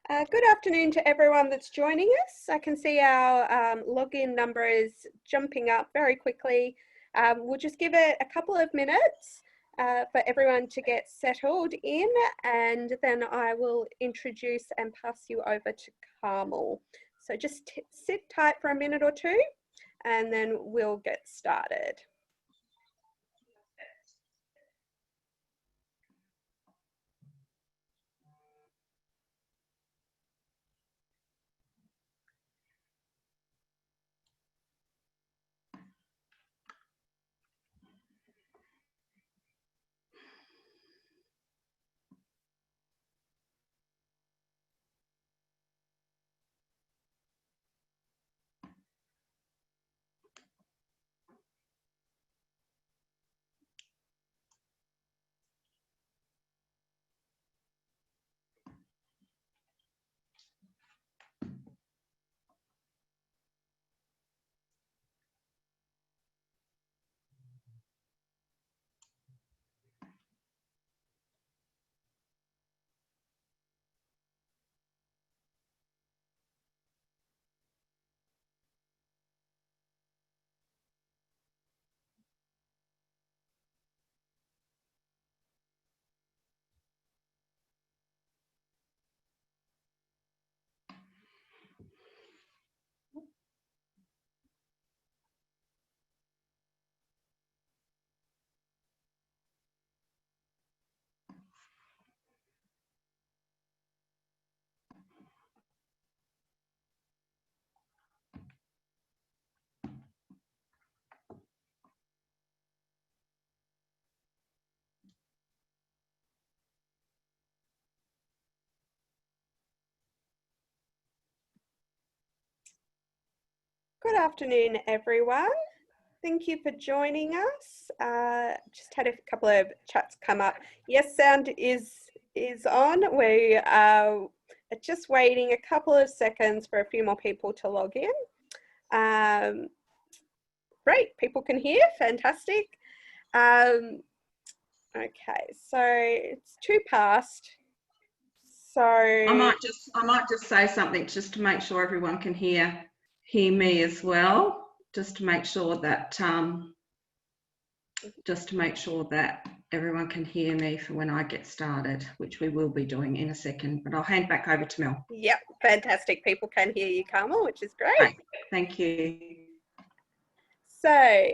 Good afternoon to everyone that's joining us. I can see our login number is jumping up very quickly. We'll just give it a couple of minutes for everyone to get settled in, and then I will introduce and pass you over to Carmel. So just sit tight for a minute or two, and then we'll get started. Good afternoon, everyone. Thank you for joining us. Just had a couple of chats come up. Yes, sound is on. We are just waiting a couple of seconds for a few more people to log in. Great, people can hear, fantastic. Okay, so it's 2 past. So I might just say something just to make sure everyone can hear me as well, just to make sure that everyone can hear me for when I get started, which we will be doing in a second, but I'll hand back over to Mel. Yep, fantastic. People can hear you, Carmel, which is great. Thank you. So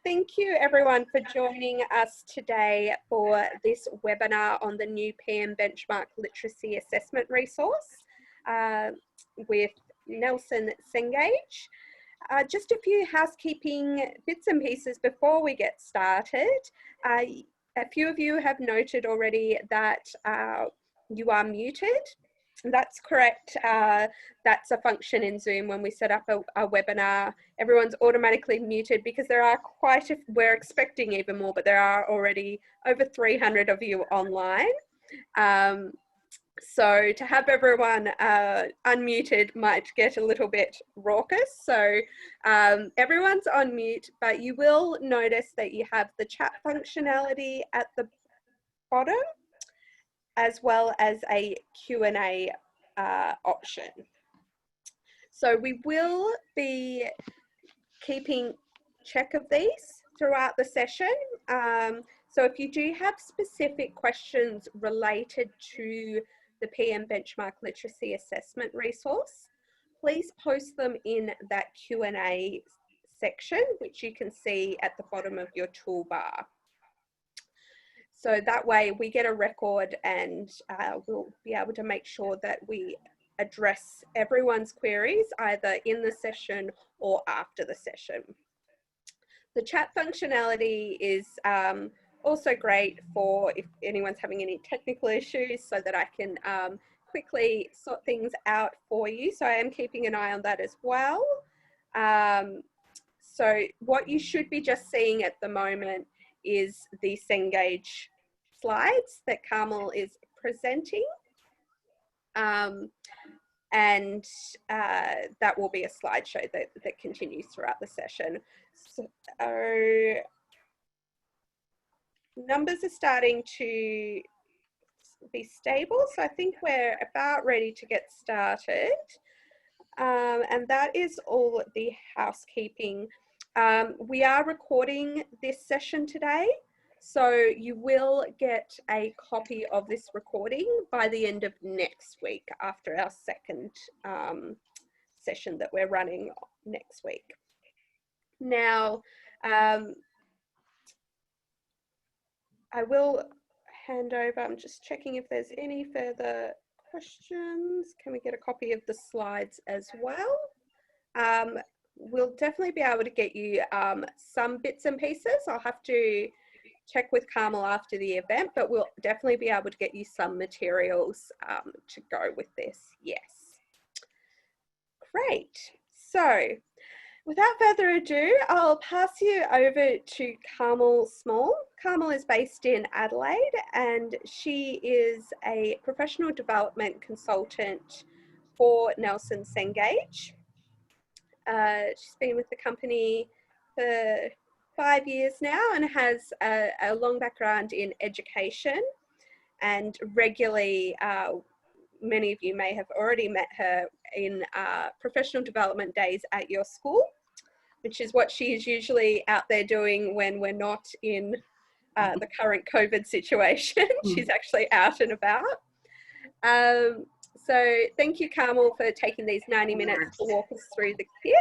thank you everyone for joining us today for this webinar on the new PM Benchmark Literacy Assessment Resource with Nelson Cengage. Just a few housekeeping bits and pieces before we get started. A few of you have noted already that you are muted. That's correct. That's a function in Zoom when we set up a webinar. Everyone's automatically muted because there are we're expecting even more, but there are already over 300 of you online. So to have everyone unmuted might get a little bit raucous. So everyone's on mute, but you will notice that you have the chat functionality at the bottom, as well as a Q&A option. So we will be keeping check of these throughout the session. So if you do have specific questions related to the PM Benchmark Literacy Assessment Resource, please post them in that Q&A section, which you can see at the bottom of your toolbar. So that way we get a record, and we'll be able to make sure that we address everyone's queries either in the session or after the session. The chat functionality is also great for if anyone's having any technical issues, so that I can quickly sort things out for you. So I am keeping an eye on that as well. So what you should be just seeing at the moment is the Cengage slides that Carmel is presenting. And that will be a slideshow that continues throughout the session. So numbers are starting to be stable. So I think we're about ready to get started. And that is all the housekeeping. We are recording this session today, so you will get a copy of this recording by the end of next week after our second session that we're running next week. Now, I will hand over. I'm just checking if there's any further questions. Can we get a copy of the slides as well? We'll definitely be able to get you some bits and pieces. I'll have to check with Carmel after the event, but we'll definitely be able to get you some materials to go with this. Yes. Great. So without further ado, I'll pass you over to Carmel Small. Carmel is based in Adelaide and she is a professional development consultant for Nelson Cengage. She's been with the company for 5 years now and has a long background in education, and regularly, many of you may have already met her in professional development days at your school, which is what she is usually out there doing when we're not in the current COVID situation. She's actually out and about. So thank you, Carmel, for taking these 90 minutes to walk us through the kit.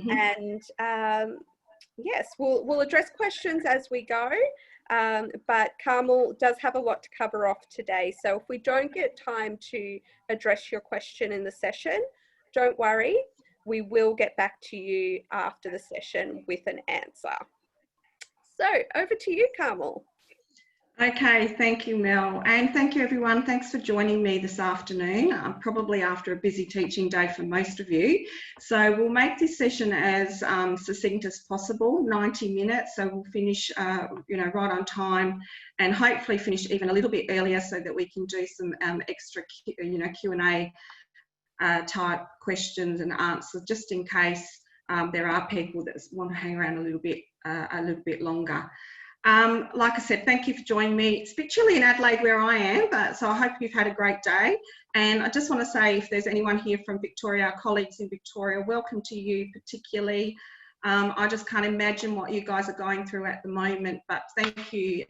And yes, we'll address questions as we go, but Carmel does have a lot to cover off today. So if we don't get time to address your question in the session, don't worry, we will get back to you after the session with an answer. So over to you, Carmel. Okay, thank you, Mel, and thank you everyone. Thanks for joining me this afternoon, probably after a busy teaching day for most of you. So we'll make this session as succinct as possible, 90 minutes, so we'll finish right on time and hopefully finish even a little bit earlier so that we can do some extra Q&A type questions and answers, just in case there are people that want to hang around a little bit longer. Like I said, thank you for joining me. It's a bit chilly in Adelaide where I am, so I hope you've had a great day. And I just want to say, if there's anyone here from Victoria, our colleagues in Victoria, welcome to you particularly. I just can't imagine what you guys are going through at the moment, but thank you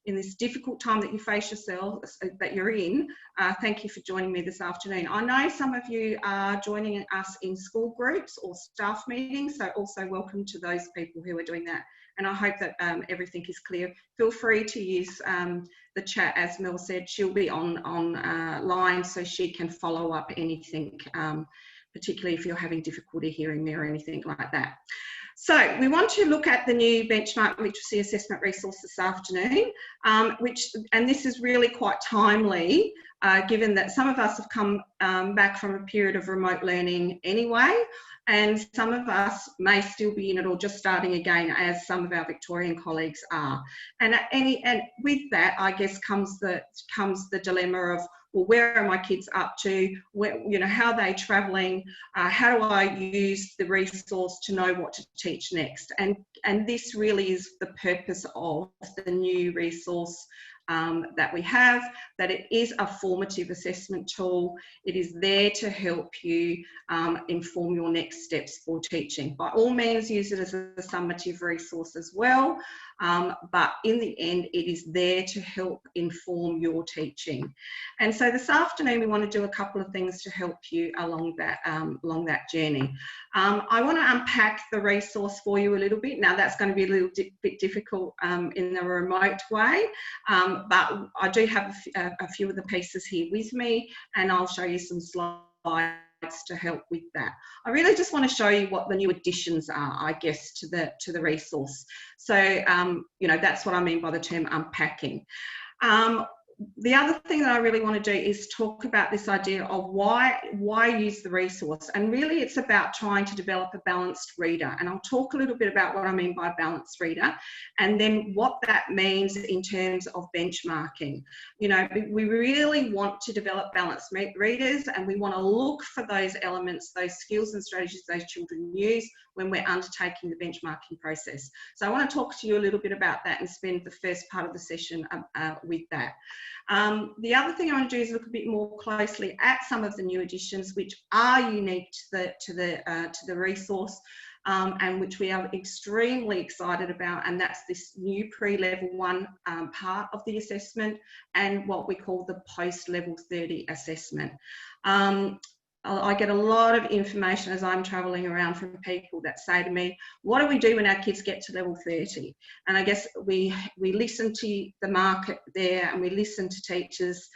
in this difficult time that you face yourselves, that you're in. Thank you for joining me this afternoon. I know some of you are joining us in school groups or staff meetings, so also welcome to those people who are doing that. And I hope that everything is clear. Feel free to use the chat, as Mel said. She'll be on line so she can follow up anything, particularly if you're having difficulty hearing me or anything like that. So we want to look at the new benchmark literacy assessment resource this afternoon, and this is really quite timely, given that some of us have come back from a period of remote learning anyway, and some of us may still be in it or just starting again, as some of our Victorian colleagues are. And with that, I guess, comes the dilemma of, well, where are my kids up to? How are they travelling? How do I use the resource to know what to teach next? And this really is the purpose of the new resource that we have, that it is a formative assessment tool. It is there to help you inform your next steps for teaching. By all means, use it as a summative resource as well, but in the end, it is there to help inform your teaching. And so this afternoon, we want to do a couple of things to help you along that journey. I want to unpack the resource for you a little bit. Now, that's going to be a little bit difficult in a remote way, but I do have a few of the pieces here with me, and I'll show you some slides to help with that. I really just want to show you what the new additions are, I guess, to the resource. So, that's what I mean by the term unpacking. The other thing that I really want to do is talk about this idea of why use the resource, and really it's about trying to develop a balanced reader, and I'll talk a little bit about what I mean by balanced reader and then what that means in terms of benchmarking. We really want to develop balanced readers, and we want to look for those elements, those skills and strategies those children use when we're undertaking the benchmarking process. So I want to talk to you a little bit about that and spend the first part of the session with that. The other thing I want to do is look a bit more closely at some of the new additions which are unique to the resource, and which we are extremely excited about, and that's this new pre-level 1 part of the assessment and what we call the post-level 30 assessment. I get a lot of information as I'm travelling around from people that say to me, what do we do when our kids get to level 30? And I guess we listen to the market there, and we listen to teachers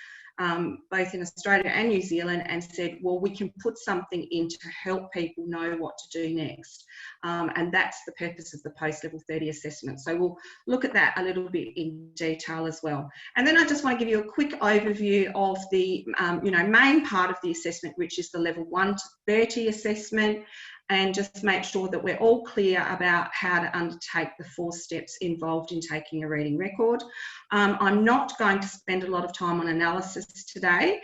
both in Australia and New Zealand, and said, well, we can put something in to help people know what to do next. And that's the purpose of the post-level 30 assessment. So we'll look at that a little bit in detail as well. And then I just want to give you a quick overview of the main part of the assessment, which is the level 1 to 30 assessment, and just make sure that we're all clear about how to undertake the 4 steps involved in taking a reading record. I'm not going to spend a lot of time on analysis today.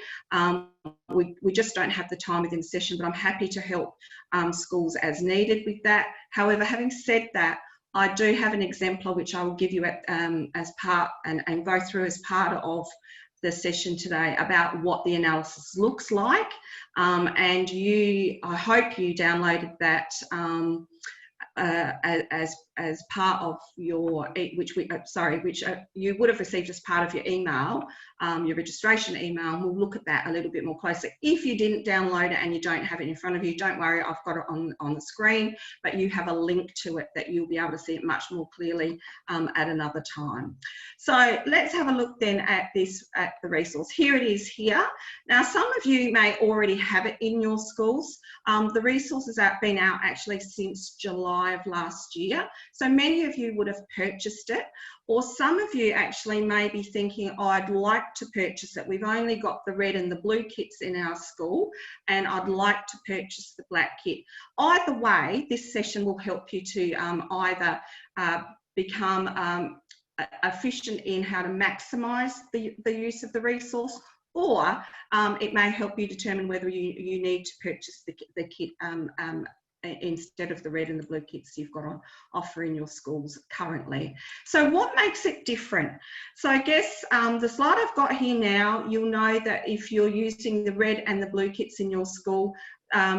We just don't have the time within the session, but I'm happy to help schools as needed with that. However, having said that, I do have an exemplar which I will give you as part and go through as part of the session today about what the analysis looks like, and I hope you downloaded that as part of your, which you would have received as part of your email, your registration email. And we'll look at that a little bit more closely. If you didn't download it and you don't have it in front of you, don't worry, I've got it on the screen, but you have a link to it that you'll be able to see it much more clearly at another time. So let's have a look then at the resource. Here it is here. Now, some of you may already have it in your schools. The resource has been out actually since July of last year. So many of you would have purchased it, or some of you actually may be thinking, oh, I'd like to purchase it. We've only got the red and the blue kits in our school, and I'd like to purchase the black kit. Either way, this session will help you to either become efficient in how to maximise the use of the resource, or it may help you determine whether you need to purchase the kit instead of the red and the blue kits you've got on offer in your schools currently. So what makes it different? So I guess the slide I've got here now, you'll know that if you're using the red and the blue kits in your school,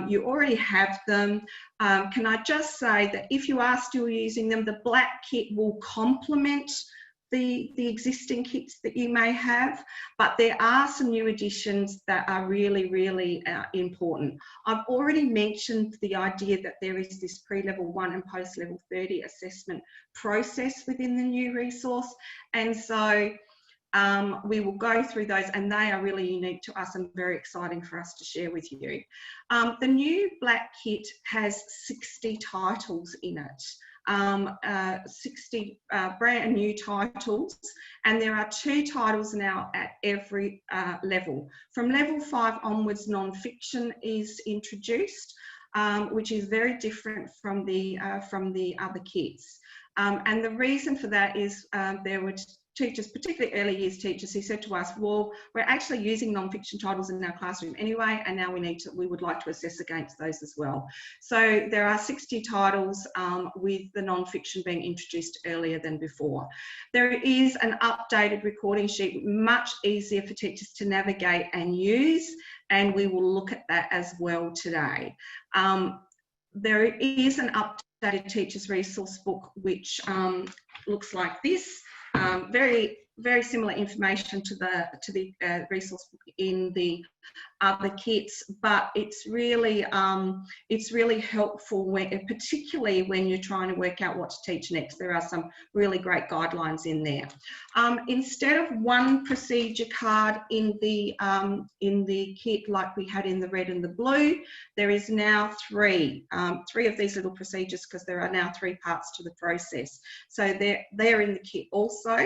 you already have them. Can I just say that if you are still using them, the black kit will complement the existing kits that you may have, but there are some new additions that are really, really important. I've already mentioned the idea that there is this pre-level 1 and post-level 30 assessment process within the new resource, and so we will go through those, and they are really unique to us and very exciting for us to share with you. The new black kit has 60 titles in it. 60 brand new titles, and there are 2 titles now at every level. From level 5 onwards, non-fiction is introduced, which is very different from the other kits. And the reason for that is there were teachers, particularly early years teachers, who said to us, well, we're actually using non-fiction titles in our classroom anyway, and now we would like to assess against those as well. So there are 60 titles with the non-fiction being introduced earlier than before. There is an updated recording sheet, much easier for teachers to navigate and use, and we will look at that as well today. There is an updated teachers resource book which looks like this. Very, very similar information to the resource book in the other kits, but it's really helpful particularly when you're trying to work out what to teach next. There are some really great guidelines in there. Instead of one procedure card in the kit like we had in the red and the blue, there is now three of these little procedures, because there are now 3 parts to the process. So they're in the kit also.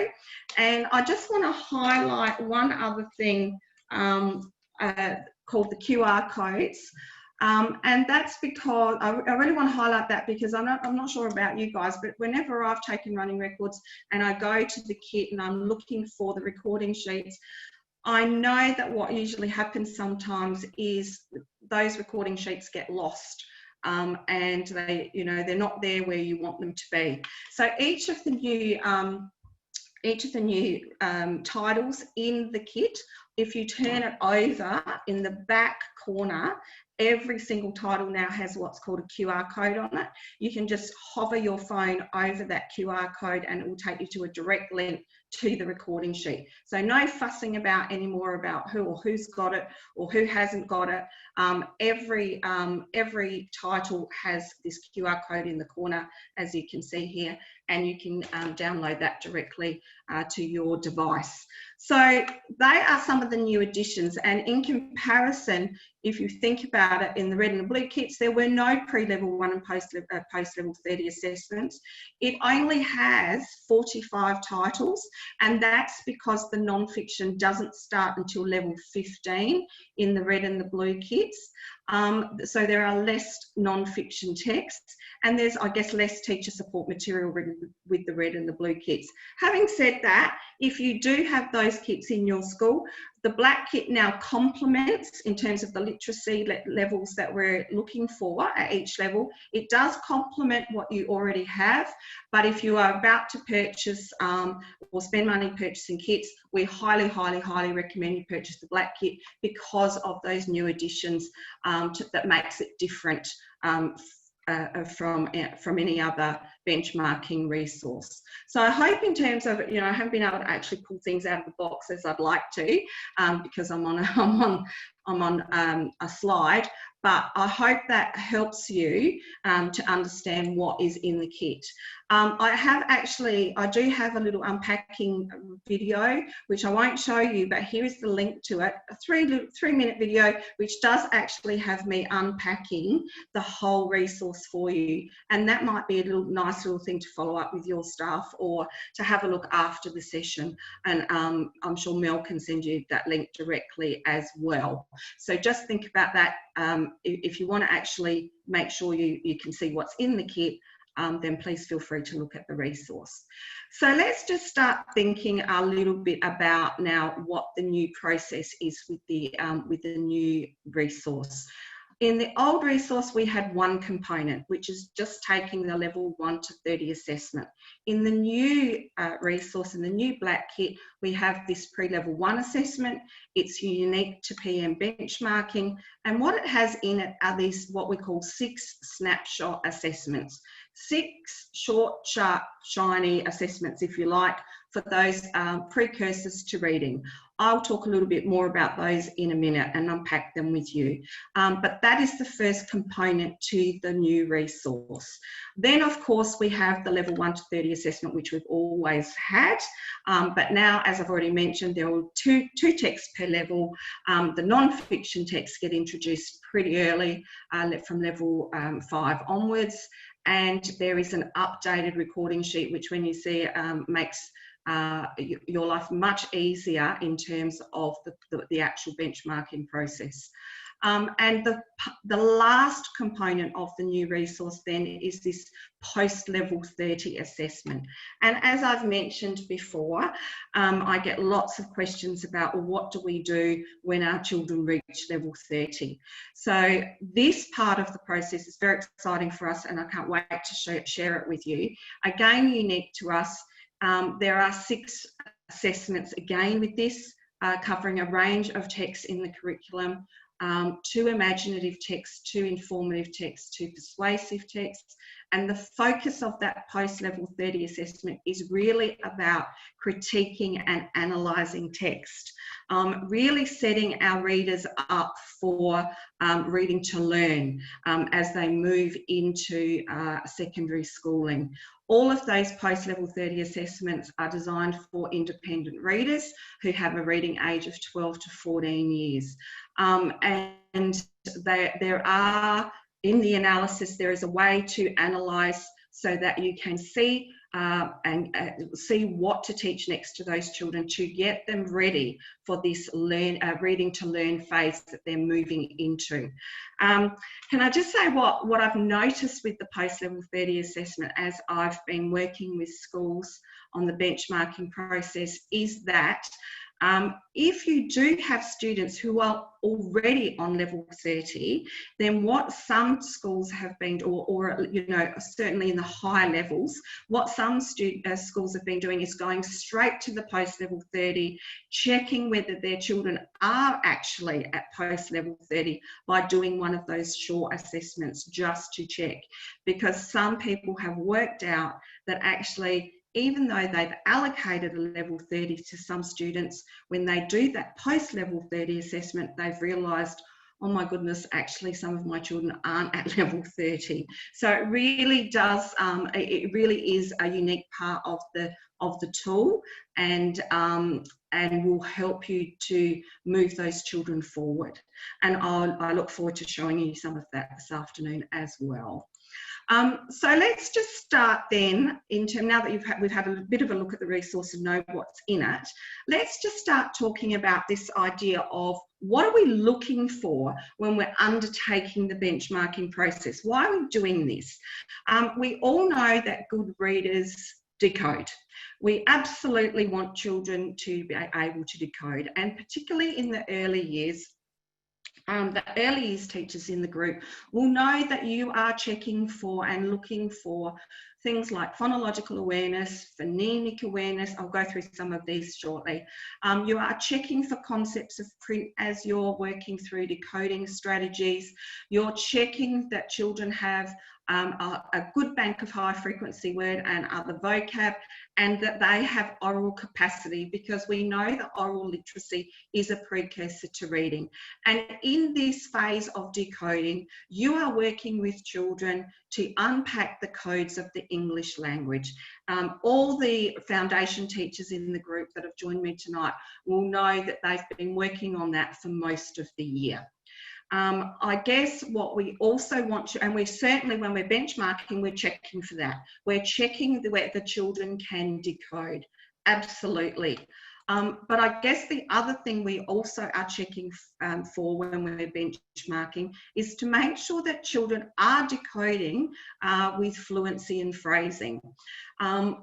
And I just want to highlight one other thing called the QR codes. And that's because I really want to highlight that, because I'm not sure about you guys, but whenever I've taken running records and I go to the kit and I'm looking for the recording sheets, I know that what usually happens sometimes is those recording sheets get lost. and they, you know, they're not there where you want them to be. So each of the new titles in the kit, if you turn it over in the back corner, every single title now has what's called a QR code on it. You can just hover your phone over that QR code and it will take you to a direct link to the recording sheet. So no fussing about anymore about who or who's got it or who hasn't got it. Every title has this QR code in the corner, as you can see here, and you can download that directly to your device. So they are some of the new additions, and in comparison, if you think about it, in the red and the blue kits, there were no pre-level 1 and post-level 30 assessments. It only has 45 titles, and that's because the non-fiction doesn't start until level 15 in the red and the blue kits. So there are less non-fiction texts, and there's, I guess, less teacher support material written with the red and the blue kits. Having said that, if you do have those kits in your school, the black kit now complements, in terms of the literacy levels that we're looking for at each level, it does complement what you already have. But if you are about to purchase or spend money purchasing kits, we highly, highly, highly recommend you purchase the black kit because of those new additions that makes it different from any other benchmarking resource. So I hope, in terms of, you know, I haven't been able to actually pull things out of the box as I'd like to, because I'm on a slide, but I hope that helps you to understand what is in the kit. I do have a little unpacking video, which I won't show you, but here is the link to it, a three-minute video, which does actually have me unpacking the whole resource for you. And that might be a nice little thing to follow up with your staff or to have a look after the session. And I'm sure Mel can send you that link directly as well. So just think about that. If you want to actually make sure you can see what's in the kit, then please feel free to look at the resource. So let's just start thinking a little bit about now what the new process is with the new resource. In the old resource, we had one component, which is just taking the level 1 to 30 assessment. In the new resource, in the new black kit, we have this pre-level 1 assessment. It's unique to PM benchmarking. And what it has in it are these, what we call 6 snapshot assessments. 6 short, sharp, shiny assessments, if you like, for those precursors to reading. I'll talk a little bit more about those in a minute and unpack them with you. But that is the first component to the new resource. Then, of course, we have the level 1 to 30 assessment, which we've always had. But now, as I've already mentioned, there are two texts per level. The non-fiction texts get introduced pretty early, from level 5 onwards. And there is an updated recording sheet, which, when you see it, makes your life much easier in terms of the actual benchmarking process. And the last component of the new resource then is this post-level 30 assessment. And as I've mentioned before, I get lots of questions about, well, what do we do when our children reach level 30? So this part of the process is very exciting for us, and I can't wait to share it with you. Again, unique to us. There are 6 assessments again with this, covering a range of texts in the curriculum, 2 imaginative texts, 2 informative texts, 2 persuasive texts. And the focus of that post-level 30 assessment is really about critiquing and analysing text, really setting our readers up for reading to learn as they move into secondary schooling. All of those post-level 30 assessments are designed for independent readers who have a reading age of 12 to 14 years. And there are, in the analysis, there is a way to analyse so that you can see see what to teach next to those children to get them ready for this reading to learn phase that they're moving into. Can I just say what I've noticed with the post-level 30 assessment as I've been working with schools on the benchmarking process is that If you do have students who are already on level 30, then what some schools have been, or you know, certainly in the higher levels, what some schools have been doing is going straight to the post level 30, checking whether their children are actually at post level 30 by doing one of those short assessments just to check, because some people have worked out that actually, even though they've allocated a level 30 to some students, when they do that post-level 30 assessment, they've realised, oh my goodness, actually some of my children aren't at level 30. So it really does, it really is a unique part of the tool, and will help you to move those children forward. And I look forward to showing you some of that this afternoon as well. So let's just start then, now that we've had a bit of a look at the resource and know what's in it, let's just start talking about this idea of what are we looking for when we're undertaking the benchmarking process? Why are we doing this? We all know that good readers decode. We absolutely want children to be able to decode, and particularly in the early years, the early years teachers in the group will know that you are checking for and looking for things like phonological awareness, phonemic awareness. I'll go through some of these shortly. You are checking for concepts of print as you're working through decoding strategies. You're checking that children have a good bank of high frequency word and other vocab, and that they have oral capacity, because we know that oral literacy is a precursor to reading. And in this phase of decoding, you are working with children to unpack the codes of the English language. All the foundation teachers in the group that have joined me tonight will know that they've been working on that for most of the year. I guess what we also want to, and we certainly, when we're benchmarking, we're checking for that. We're checking where the children can decode, absolutely. But I guess the other thing we also are checking for when we're benchmarking is to make sure that children are decoding with fluency and phrasing.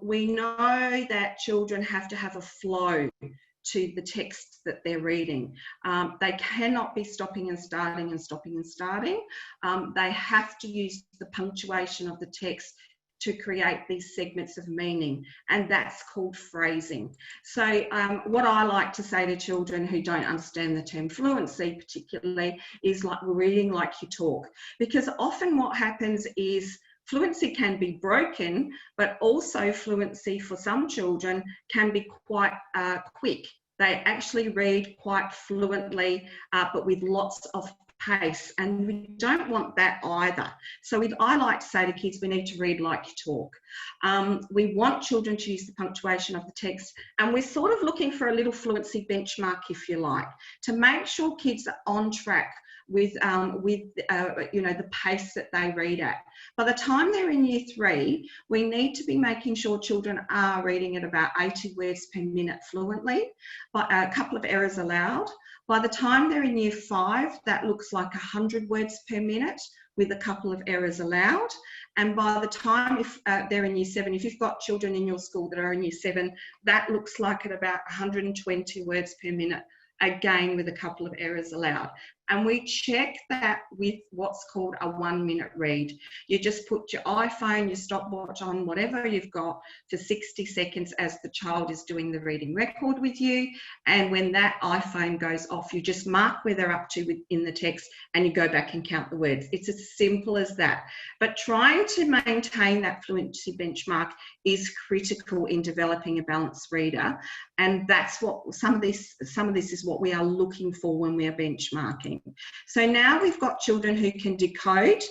We know that children have to have a flow to the text that they're reading. They cannot be stopping and starting and stopping and starting. They have to use the punctuation of the text to create these segments of meaning, and that's called phrasing. So what I like to say to children who don't understand the term fluency particularly is like reading like you talk, because often what happens is fluency can be broken, but also fluency for some children can be quite quick. They actually read quite fluently, but with lots of pace, and we don't want that either. So I like to say to kids, we need to read like you talk. We want children to use the punctuation of the text, and we're sort of looking for a little fluency benchmark, if you like, to make sure kids are on track with you know, the pace that they read at. By the time they're in year 3, we need to be making sure children are reading at about 80 words per minute fluently, but a couple of errors allowed. By the time they're in year 5, that looks like 100 words per minute with a couple of errors allowed. And by the time if they're in year 7, if you've got children in your school that are in year 7, that looks like at about 120 words per minute, again with a couple of errors allowed. And we check that with what's called a 1-minute read. You just put your iPhone, your stopwatch on, whatever you've got, for 60 seconds as the child is doing the reading record with you. And when that iPhone goes off, you just mark where they're up to within the text and you go back and count the words. It's as simple as that. But trying to maintain that fluency benchmark is critical in developing a balanced reader. And that's what some of this is what we are looking for when we are benchmarking. So now we've got children who can decode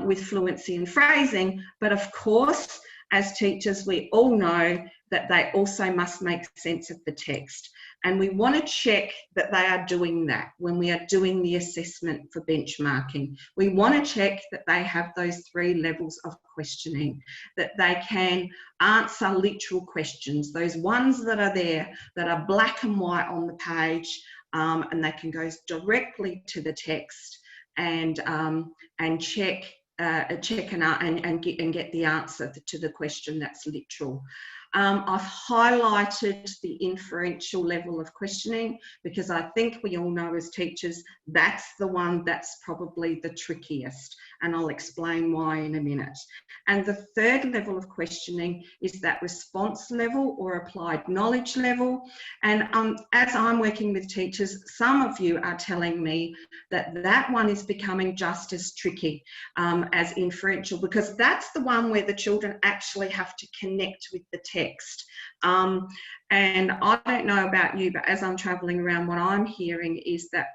with fluency and phrasing, but of course, as teachers, we all know that they also must make sense of the text. And we want to check that they are doing that when we are doing the assessment for benchmarking. We want to check that they have those 3 levels of questioning, that they can answer literal questions, those ones that are there, that are black and white on the page, and they can go directly to the text and check check and get the answer to the question that's literal. I've highlighted the inferential level of questioning because I think we all know as teachers that's the one that's probably the trickiest, and I'll explain why in a minute. And the third level of questioning is that response level or applied knowledge level. And as I'm working with teachers, some of you are telling me that that one is becoming just as tricky as inferential, because that's the one where the children actually have to connect with the text. And I don't know about you, but as I'm travelling around, what I'm hearing is that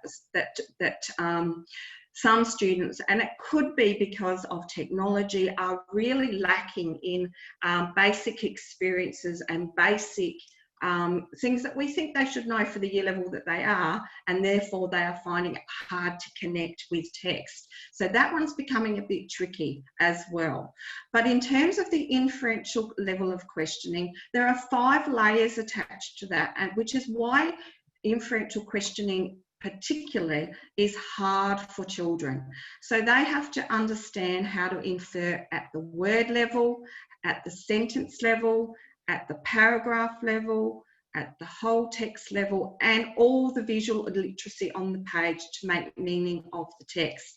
some students, and it could be because of technology, are really lacking in basic experiences and basic things that we think they should know for the year level that they are, and therefore they are finding it hard to connect with text. So that one's becoming a bit tricky as well. But in terms of the inferential level of questioning, there are 5 layers attached to that, and which is why inferential questioning particularly is hard for children. So they have to understand how to infer at the word level, at the sentence level, at the paragraph level, at the whole text level, and all the visual literacy on the page to make meaning of the text.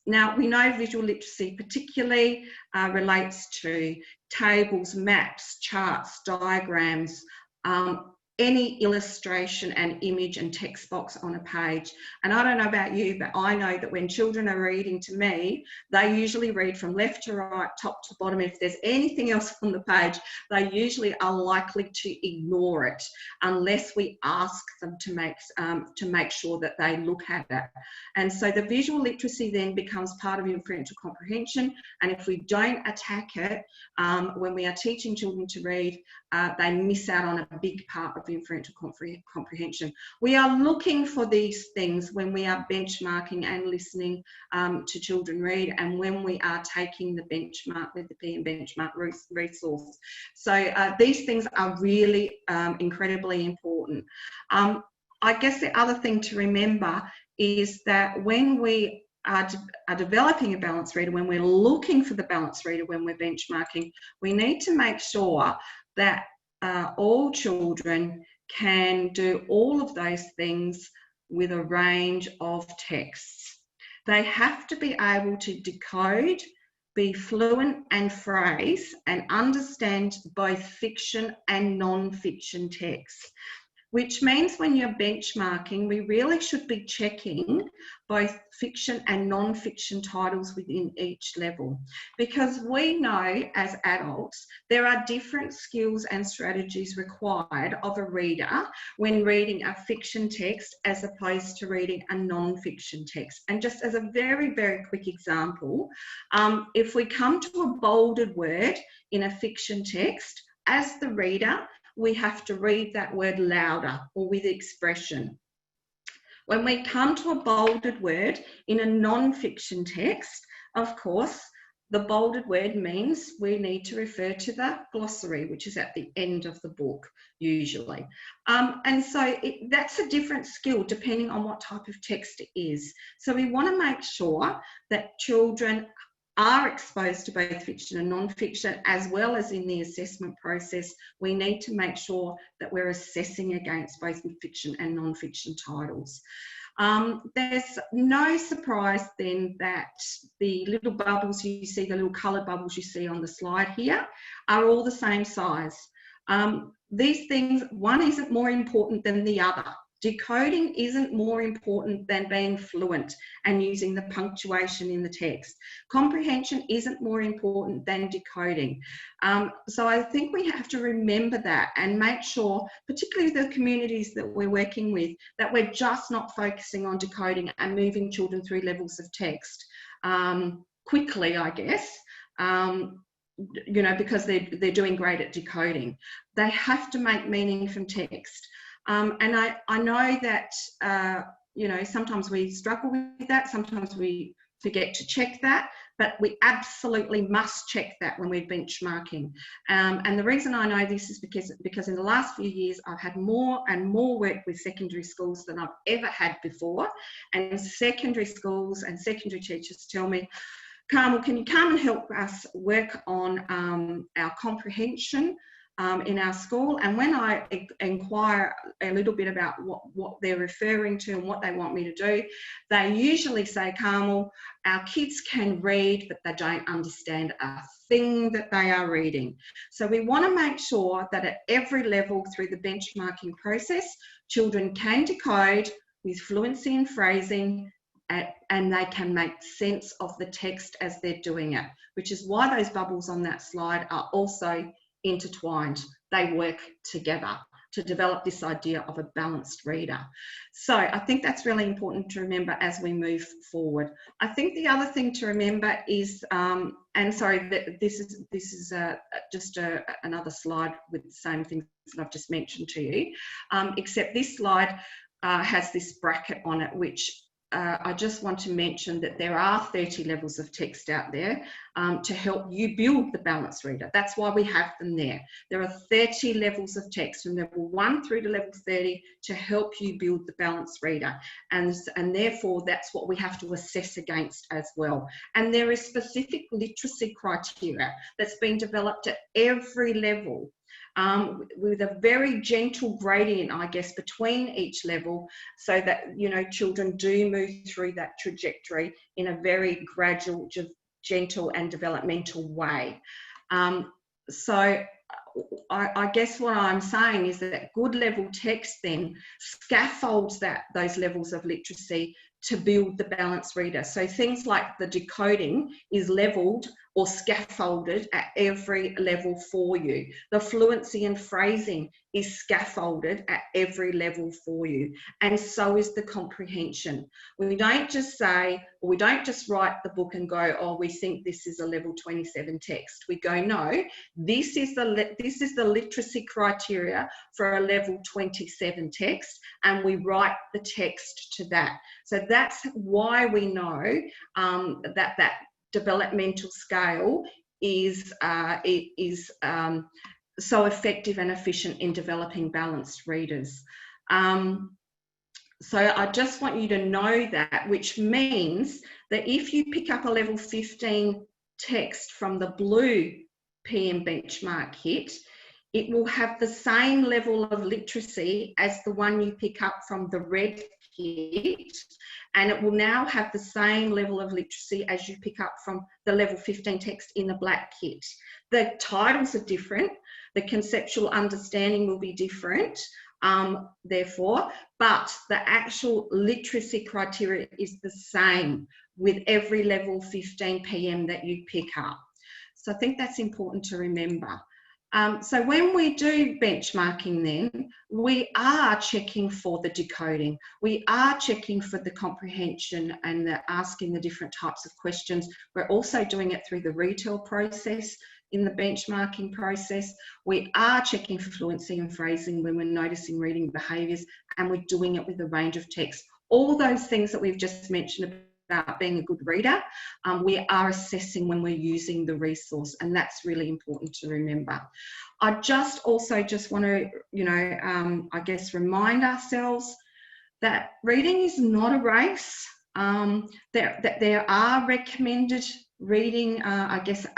Now, we know visual literacy particularly relates to tables, maps, charts, diagrams, any illustration and image and text box on a page. And I don't know about you, but I know that when children are reading to me, they usually read from left to right, top to bottom. If there's anything else on the page, they usually are likely to ignore it unless we ask them to make sure that they look at it. And so the visual literacy then becomes part of inferential comprehension. And if we don't attack it when we are teaching children to read, they miss out on a big part of inferential comprehension. We are looking for these things when we are benchmarking and listening to children read, and when we are taking the benchmark with the PM benchmark resource. So these things are really incredibly important. I guess the other thing to remember is that when we are developing a balanced reader, when we're looking for the balanced reader, when we're benchmarking, we need to make sure that all children can do all of those things with a range of texts. They have to be able to decode, be fluent and phrase, and understand both fiction and non-fiction texts. Which means when you're benchmarking, we really should be checking both fiction and non-fiction titles within each level. Because we know as adults, there are different skills and strategies required of a reader when reading a fiction text as opposed to reading a non-fiction text. And just as a very, very quick example, if we come to a bolded word in a fiction text, as the reader, we have to read that word louder or with expression. When we come to a bolded word in a non-fiction text, of course, the bolded word means we need to refer to the glossary, which is at the end of the book, usually. And so that's a different skill depending on what type of text it is. So we want to make sure that children are exposed to both fiction and non-fiction, as well as in the assessment process, we need to make sure that we're assessing against both fiction and non-fiction titles. There's no surprise then that the little bubbles you see, the little coloured bubbles you see on the slide here, are all the same size. These things, one isn't more important than the other. Decoding isn't more important than being fluent and using the punctuation in the text. Comprehension isn't more important than decoding. So I think we have to remember that and make sure, particularly the communities that we're working with, that we're just not focusing on decoding and moving children through levels of text quickly, I guess. You know, because they're doing great at decoding. They have to make meaning from text. And I know that, you know, sometimes we struggle with that, sometimes we forget to check that, but we absolutely must check that when we're benchmarking. And the reason I know this is because in the last few years, I've had more and more work with secondary schools than I've ever had before. And secondary schools and secondary teachers tell me, Carmel, can you come and help us work on our comprehension in our school? And when I inquire a little bit about what they're referring to and what they want me to do, they usually say, Carmel, our kids can read, but they don't understand a thing that they are reading. So we want to make sure that at every level through the benchmarking process, children can decode with fluency and phrasing, and they can make sense of the text as they're doing it, which is why those bubbles on that slide are also intertwined. They work together to develop this idea of a balanced reader. So I think that's really important to remember as we move forward. I think the other thing to remember is, and sorry, this is just another slide with the same things that I've just mentioned to you, except this slide has this bracket on it, which I just want to mention that there are 30 levels of text out there to help you build the balanced reader. That's why we have them there. There are 30 levels of text from level 1 through to level 30 to help you build the balanced reader. And therefore, that's what we have to assess against as well. And there is specific literacy criteria that's been developed at every level, with a very gentle gradient, I guess, between each level, so that, you know, children do move through that trajectory in a very gradual, gentle and developmental way. So I guess what I'm saying is that good level text then scaffolds those levels of literacy to build the balanced reader. So things like the decoding is levelled or scaffolded at every level for you. The fluency and phrasing is scaffolded at every level for you. And so is the comprehension. We don't just say, or we don't just write the book and go, oh, we think this is a level 27 text. We go, no, this is the literacy criteria for a level 27 text, and we write the text to that. So that's why we know that developmental scale is so effective and efficient in developing balanced readers. So I just want you to know that, which means that if you pick up a level 15 text from the blue PM benchmark kit, it will have the same level of literacy as the one you pick up from the red kit, and it will now have the same level of literacy as you pick up from the level 15 text in the black kit. The titles are different, the conceptual understanding will be different, therefore, but the actual literacy criteria is the same with every level 15 PM that you pick up. So I think that's important to remember. So when we do benchmarking then, we are checking for the decoding. We are checking for the comprehension and asking the different types of questions. We're also doing it through the retail process in the benchmarking process. We are checking for fluency and phrasing when we're noticing reading behaviours, and we're doing it with a range of text. All those things that we've just mentioned about being a good reader, we are assessing when we're using the resource, and that's really important to remember. I also just want to, I guess, remind ourselves that reading is not a race. That there are recommended reading,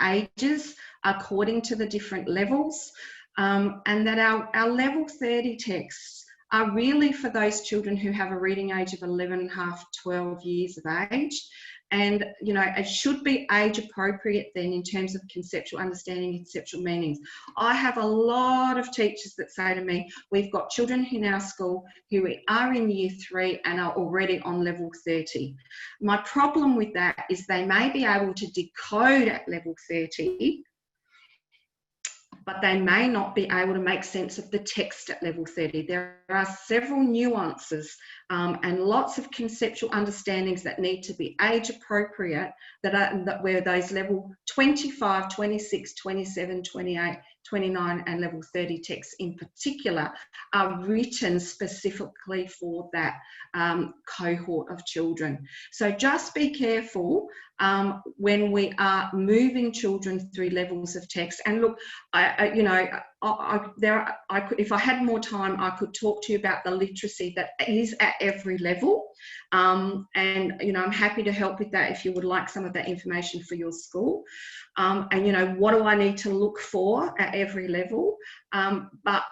ages according to the different levels, and that our level 30 texts are really for those children who have a reading age of 11.5, 12 years of age. And, it should be age appropriate then in terms of conceptual understanding, conceptual meanings. I have a lot of teachers that say to me, we've got children in our school who are in year 3 and are already on level 30. My problem with that is they may be able to decode at level 30, but they may not be able to make sense of the text at level 30. There are several nuances and lots of conceptual understandings that need to be age appropriate, where those level 25, 26, 27, 28, 29 and level 30 texts in particular are written specifically for that cohort of children. So just be careful when we are moving children through levels of text. And look, if I had more time, I could talk to you about the literacy that is at every level. And, you know, I'm happy to help with that if you would like some of that information for your school. And, you know, what do I need to look for at every level? But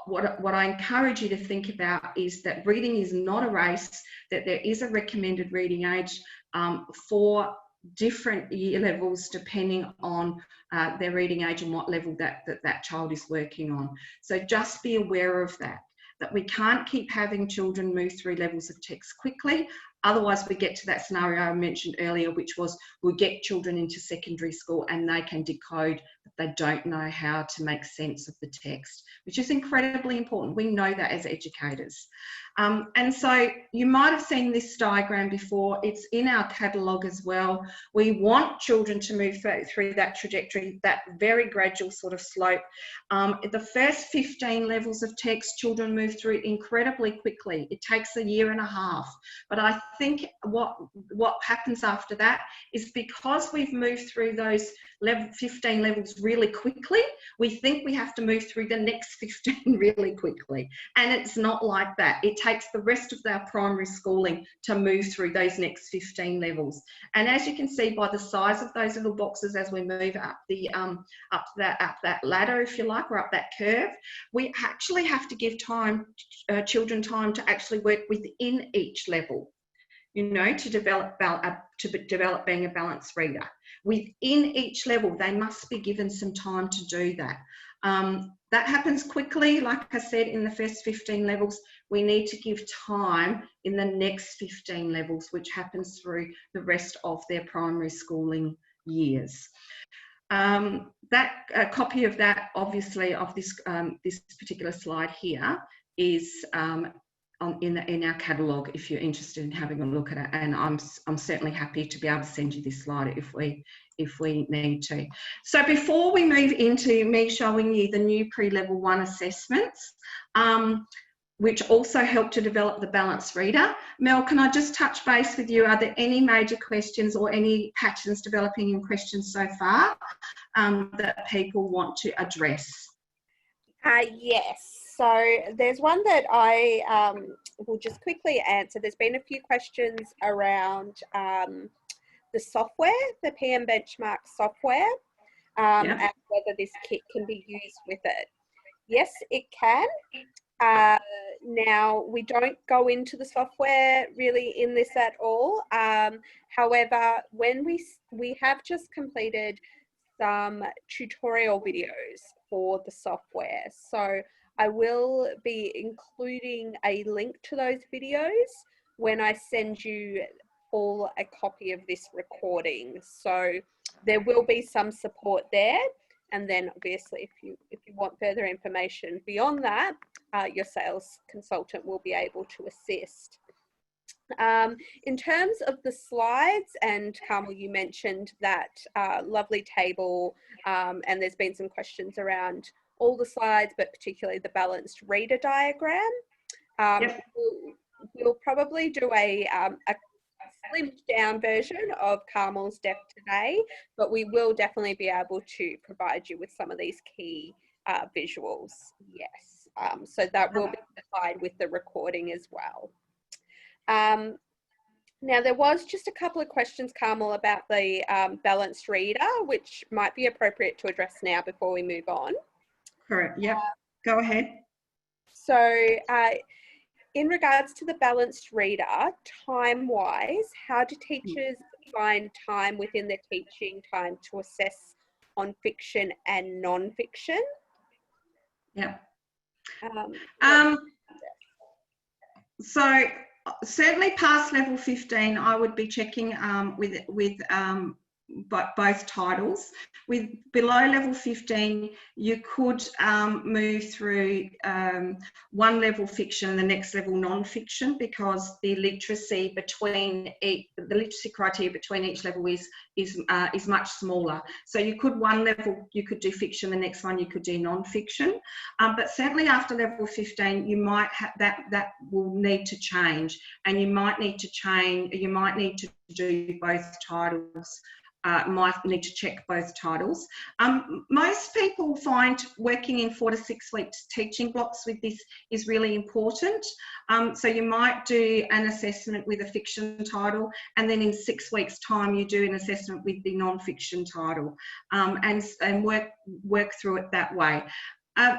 what I encourage you to think about is that reading is not a race, that there is a recommended reading age for different year levels depending on their reading age and what level that child is working on. So just be aware of that we can't keep having children move through levels of text quickly. Otherwise, we get to that scenario I mentioned earlier, which was we get children into secondary school and they can decode, but they don't know how to make sense of the text, which is incredibly important. We know that as educators. And so you might have seen this diagram before. It's in our catalogue as well. We want children to move through that trajectory, that very gradual sort of slope. The first 15 levels of text, children move through incredibly quickly. It takes a year and a half. But I think what happens after that is because we've moved through those 15 levels really quickly, we think we have to move through the next 15 really quickly. And it's not like that. It takes the rest of our primary schooling to move through those next 15 levels. And as you can see by the size of those little boxes as we move up that ladder, if you like, or up that curve, we actually have to give children time to actually work within each level, you know, to develop being a balanced reader. Within each level, they must be given some time to do that. That happens quickly, like I said, in the first 15 levels. We need to give time in the next 15 levels, which happens through the rest of their primary schooling years. A copy of that, obviously, of this particular slide here is in our catalogue if you're interested in having a look at it, and I'm certainly happy to be able to send you this slide if we need to. So before we move into me showing you the new pre-level 1 assessments, which also help to develop the balanced reader, Mel, can I just touch base with you? Are there any major questions or any patterns developing in questions so far that people want to address? Yes. So there's one that I will just quickly answer. There's been a few questions around the software, the PM Benchmark software, and whether this kit can be used with it. Yes, it can. Now, we don't go into the software really in this at all. However, when we have just completed some tutorial videos for the software. So I will be including a link to those videos when I send you all a copy of this recording. So there will be some support there. And then obviously if you want further information beyond that, your sales consultant will be able to assist. In terms of the slides, and Carmel, you mentioned that lovely table, and there's been some questions around all the slides, but particularly the balanced reader diagram. We'll probably do a slimmed down version of Carmel's deck today, but we will definitely be able to provide you with some of these key visuals. Yes, so that will be supplied with the recording as well. Now, there was just a couple of questions, Carmel, about the balanced reader, which might be appropriate to address now before we move on. Correct. Yep. Go ahead. So in regards to the balanced reader, time-wise, how do teachers find time within their teaching time to assess on fiction and non-fiction? Yeah. So certainly past level 15, I would be checking with both titles. With below level 15, you could move through one level fiction and the next level non-fiction, because the literacy criteria between each level is much smaller. So you could one level you could do fiction, the next one you could do non-fiction, but certainly after level 15 you might have that will need to change, and you might need to do both titles might need to check both titles. Most people find working in 4 to 6 weeks teaching blocks with this is really important. So you might do an assessment with a fiction title, and then in 6 weeks' time you do an assessment with the non-fiction title, and work through it that way.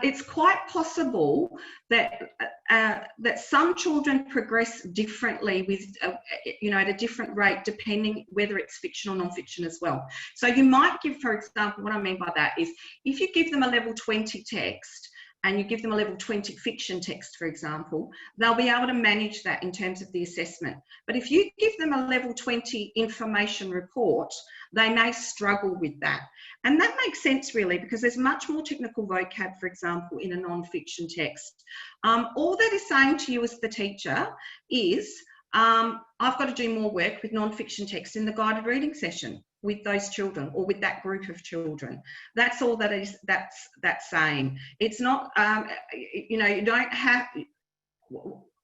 It's quite possible that that some children progress differently with, at a different rate, depending whether it's fiction or non-fiction as well. So you might give, for example, what I mean by that is if you give them a level 20 text and you give them a level 20 fiction text, for example, they'll be able to manage that in terms of the assessment. But if you give them a level 20 information report, they may struggle with that. And that makes sense, really, because there's much more technical vocab, for example, in a non-fiction text. All that is saying to you as the teacher is, I've got to do more work with non-fiction text in the guided reading session with those children or with that group of children. That's all that is, that's saying. It's not, you don't have,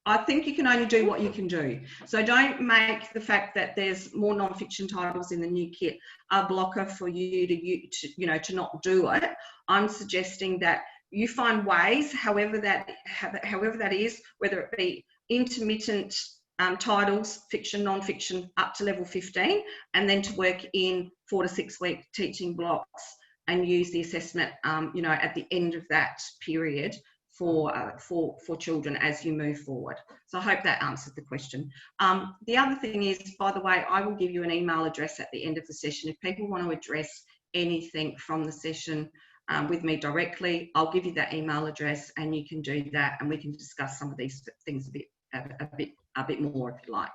I think you can only do what you can do. So don't make the fact that there's more non-fiction titles in the new kit a blocker for you to not do it. I'm suggesting that you find ways, however that is, whether it be intermittent titles, fiction, non-fiction, up to level 15, and then to work in 4 to 6 week teaching blocks and use the assessment, at the end of that period for children as you move forward. So I hope that answered the question. The other thing is, by the way, I will give you an email address at the end of the session. If people want to address anything from the session with me directly, I'll give you that email address and you can do that, and we can discuss some of these things a bit more if you like.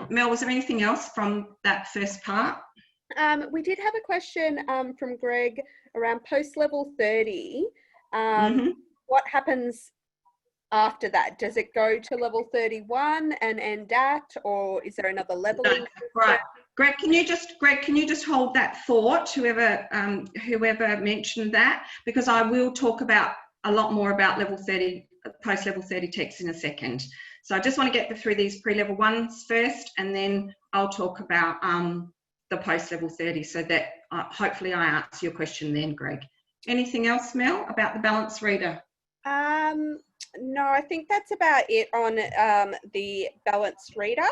Mel, was there anything else from that first part? We did have a question from Greg around post-level 30. What happens after that? Does it go to level 31 and end at, or is there another leveling? Right. Greg, can you just hold that thought, whoever mentioned that, because I will talk about a lot more about level 30, post-level 30 text in a second. So I just want to get through these pre-level ones first, and then I'll talk about the post-level 30, so that hopefully I answer your question then, Greg. Anything else, Mel, about the balanced reader? No, I think that's about it on the balanced reader.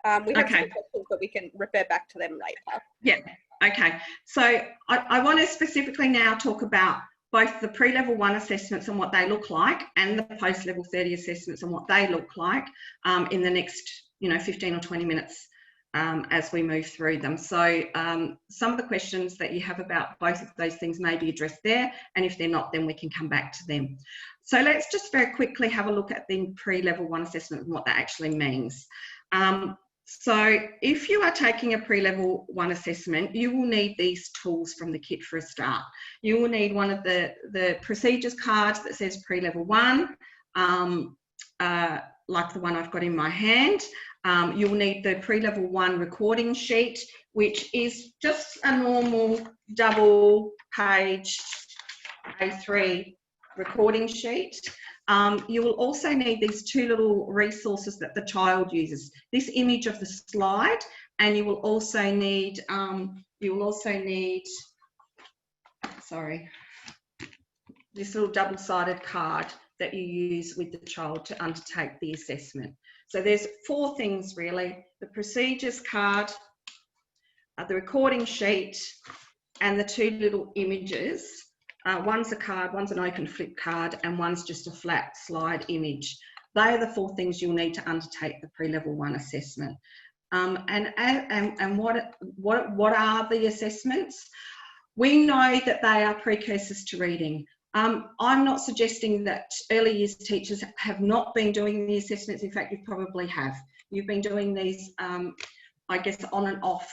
We have some questions, but we can refer back to them later. Yeah, okay. So I want to specifically now talk about both the pre-level 1 assessments and what they look like, and the post-level 30 assessments and what they look like in the next 15 or 20 minutes as we move through them. So some of the questions that you have about both of those things may be addressed there, and if they're not, then we can come back to them. So let's just very quickly have a look at the pre-level 1 assessment and what that actually means. So if you are taking a pre-level 1 assessment, you will need these tools from the kit for a start. You will need one of the procedures cards that says pre-level 1, like the one I've got in my hand. You'll need the pre-level 1 recording sheet, which is just a normal double-paged A3 recording sheet. You will also need these 2 little resources that the child uses. This image of the slide, and you will also need, this little double-sided card that you use with the child to undertake the assessment. So there's 4 things really: the procedures card, the recording sheet, and the 2 little images. One's a card, one's an open flip card, and one's just a flat slide image. They are the 4 things you'll need to undertake the pre-level 1 assessment. And what are the assessments? We know that they are precursors to reading. I'm not suggesting that early years teachers have not been doing the assessments. In fact, you probably have. You've been doing these, I guess, on and off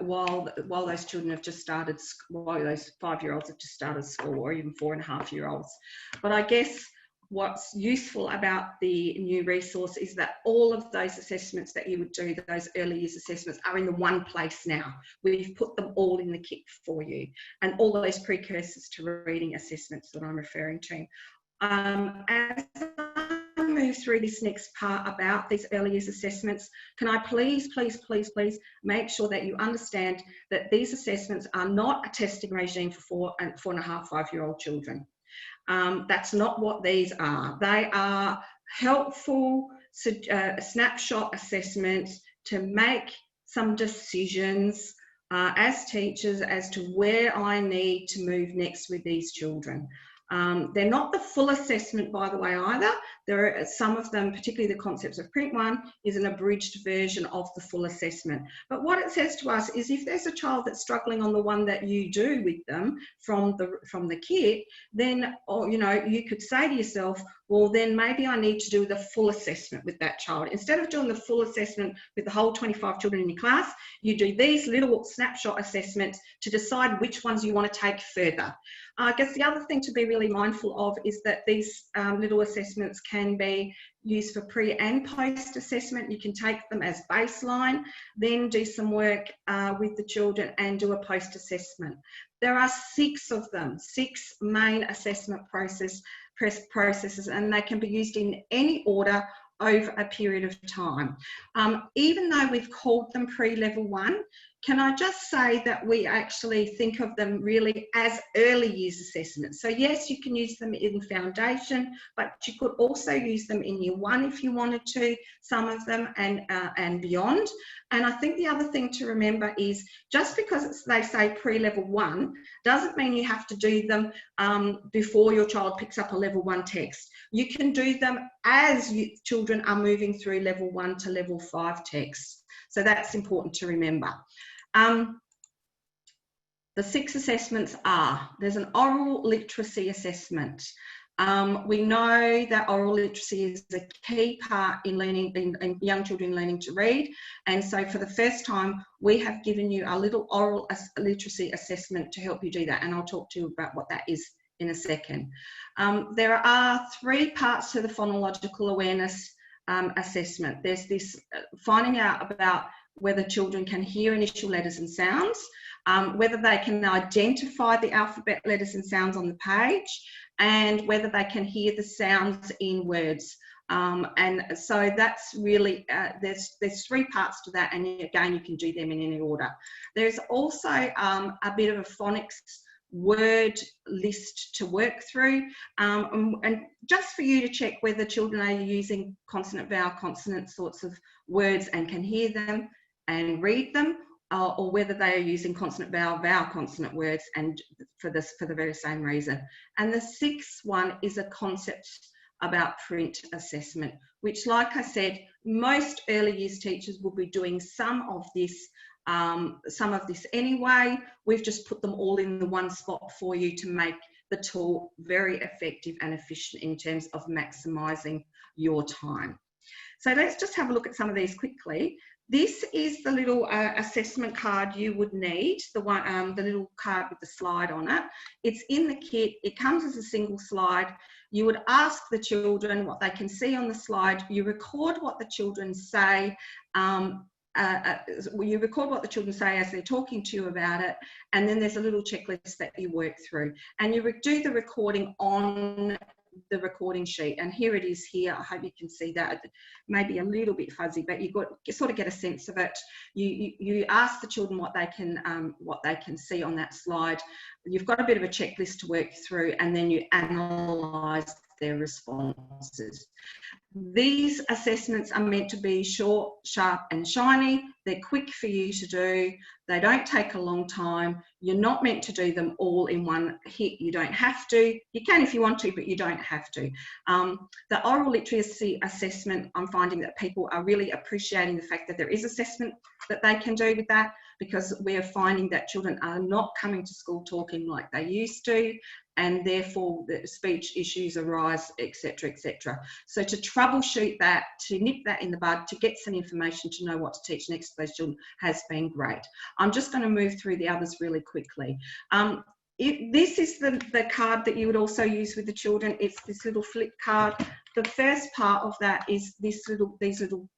while those children have just started, while those 5-year-olds have just started school, or even 4.5-year-olds. But I guess what's useful about the new resource is that all of those assessments that you would do, those early years assessments, are in the one place now. We've put them all in the kit for you, and all those precursors to reading assessments that I'm referring to. As I move through this next part about these early years assessments, can I please make sure that you understand that these assessments are not a testing regime for 4.5, 5-year-old children. That's not what these are. They are helpful snapshot assessments to make some decisions as teachers as to where I need to move next with these children. They're not the full assessment, by the way, either. There are some of them, particularly the Concepts of Print one, is an abridged version of the full assessment. But what it says to us is if there's a child that's struggling on the one that you do with them from the kit, then, or, you know, you could say to yourself, well, then maybe I need to do the full assessment with that child. Instead of doing the full assessment with the whole 25 children in your class, you do these little snapshot assessments to decide which ones you want to take further. I guess the other thing to be really mindful of is that these little assessments can be used for pre and post assessment. You can take them as baseline, then do some work with the children and do a post assessment. There are 6 of them, 6 main assessment processes, and they can be used in any order over a period of time. Even though we've called them pre-level 1, can I just say that we actually think of them really as early years assessments. So yes, you can use them in foundation, but you could also use them in year 1 if you wanted to, some of them, and beyond. And I think the other thing to remember is just because they say pre-level 1 doesn't mean you have to do them before your child picks up a level 1 text. You can do them as children are moving through level 1 to level 5 text. So that's important to remember. The 6 assessments are, there's an oral literacy assessment. We know that oral literacy is a key part in learning, in young children learning to read. And so for the first time, we have given you a little oral literacy assessment to help you do that. And I'll talk to you about what that is in a second. There are 3 parts to the phonological awareness assessment. There's this finding out about whether children can hear initial letters and sounds, whether they can identify the alphabet letters and sounds on the page, and whether they can hear the sounds in words. And so that's really, there's 3 parts to that, and again, you can do them in any order. There's also a bit of a phonics word list to work through, and just for you to check whether children are using consonant, vowel, consonant sorts of words and can hear them and read them, or whether they are using consonant, vowel, vowel, consonant words, and for the very same reason. And the 6th one is a concept about print assessment, which, like I said, most early years teachers will be doing some of this anyway. We've just put them all in the one spot for you to make the tool very effective and efficient in terms of maximising your time. So let's just have a look at some of these quickly. This is the little assessment card you would need, the one, the little card with the slide on it. It's in the kit. It comes as a single slide. You would ask the children what they can see on the slide. You record what the children say. You record what the children say as they're talking to you about it, and then there's a little checklist that you work through, and you do the recording on the recording sheet. And here it is here. I hope you can see that. Maybe a little bit fuzzy, but you sort of get a sense of it. You ask the children what they can see on that slide. You've got a bit of a checklist to work through, and then you analyse their responses. These assessments are meant to be short, sharp and shiny. They're quick for you to do. They don't take a long time. You're not meant to do them all in one hit. You don't have to. You can if you want to, but you don't have to. The oral literacy assessment, I'm finding that people are really appreciating the fact that there is assessment that they can do with that, because we're finding that children are not coming to school talking like they used to, and therefore the speech issues arise, etc., etc. So to troubleshoot that, to nip that in the bud, to get some information to know what to teach next to those children has been great. I'm just going to move through the others really quickly. This is the card that you would also use with the children. It's this little flip card. The first part of that is these little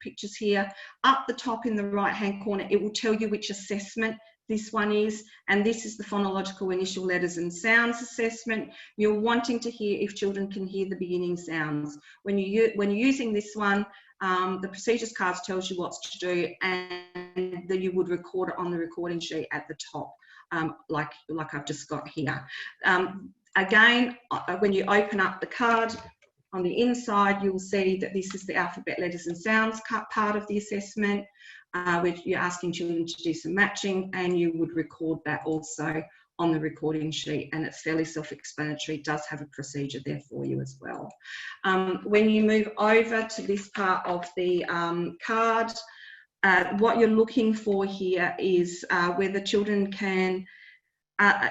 pictures here. Up the top in the right hand corner, it will tell you which assessment this one is, and this is the phonological initial letters and sounds assessment. You're wanting to hear if children can hear the beginning sounds. When you're using this one, the procedures cards tells you what to do, and that you would record it on the recording sheet at the top, like I've just got here. Again, when you open up the card, on the inside, you'll see that this is the alphabet, letters and sounds part of the assessment, where you're asking children to do some matching, and you would record that also on the recording sheet, and it's fairly self-explanatory. It does have a procedure there for you as well. When you move over to this part of the card, what you're looking for here is where the children can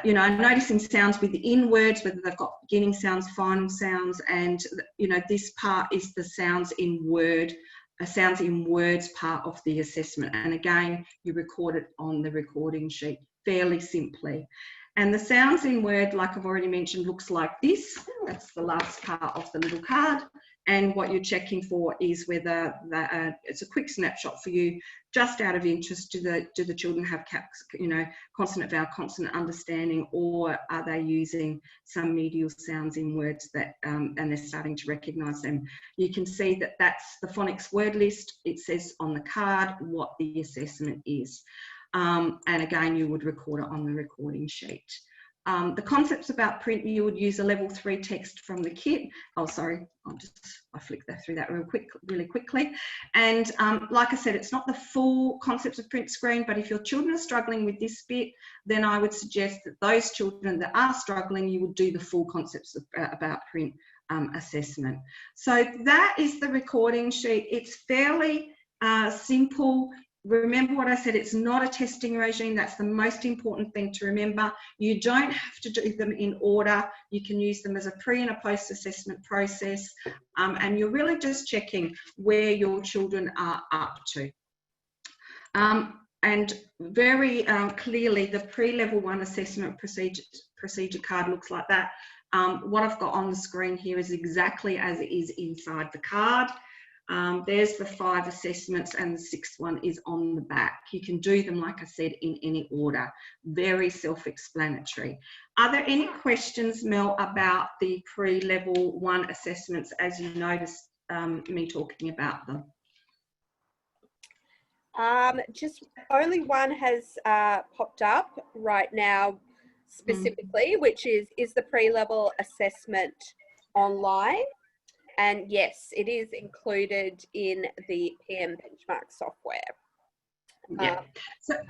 noticing sounds within words, whether they've got beginning sounds, final sounds, and this part is the sounds in words part of the assessment. And again, you record it on the recording sheet fairly simply. And the sounds in word, like I've already mentioned, looks like this. That's the last part of the little card. And what you're checking for is whether it's a quick snapshot for you, just out of interest. Do the children have consonant, vowel, consonant understanding, or are they using some medial sounds in words that and they're starting to recognise them? You can see that that's the phonics word list. It says on the card what the assessment is. And again, you would record it on the recording sheet. The concepts about print, you would use a level 3 text from the kit. Oh, sorry, I flicked that through that really quickly. And like I said, it's not the full concepts of print screen, but if your children are struggling with this bit, then I would suggest that those children that are struggling, you would do the full concepts about print assessment. So that is the recording sheet. It's fairly simple. Remember what I said, it's not a testing regime. That's the most important thing to remember. You don't have to do them in order. You can use them as a pre and a post assessment process. And you're really just checking where your children are up to. And very clearly, the pre-level 1 assessment procedure card looks like that. What I've got on the screen here is exactly as it is inside the card. There's the 5 assessments, and the 6th one is on the back. You can do them, like I said, in any order. Very self-explanatory. Are there any questions, Mel, about the pre-level 1 assessments as you noticed me talking about them? Just only one has popped up right now specifically, which is the pre-level assessment online? And yes, it is included in the PM Benchmark software. Yeah.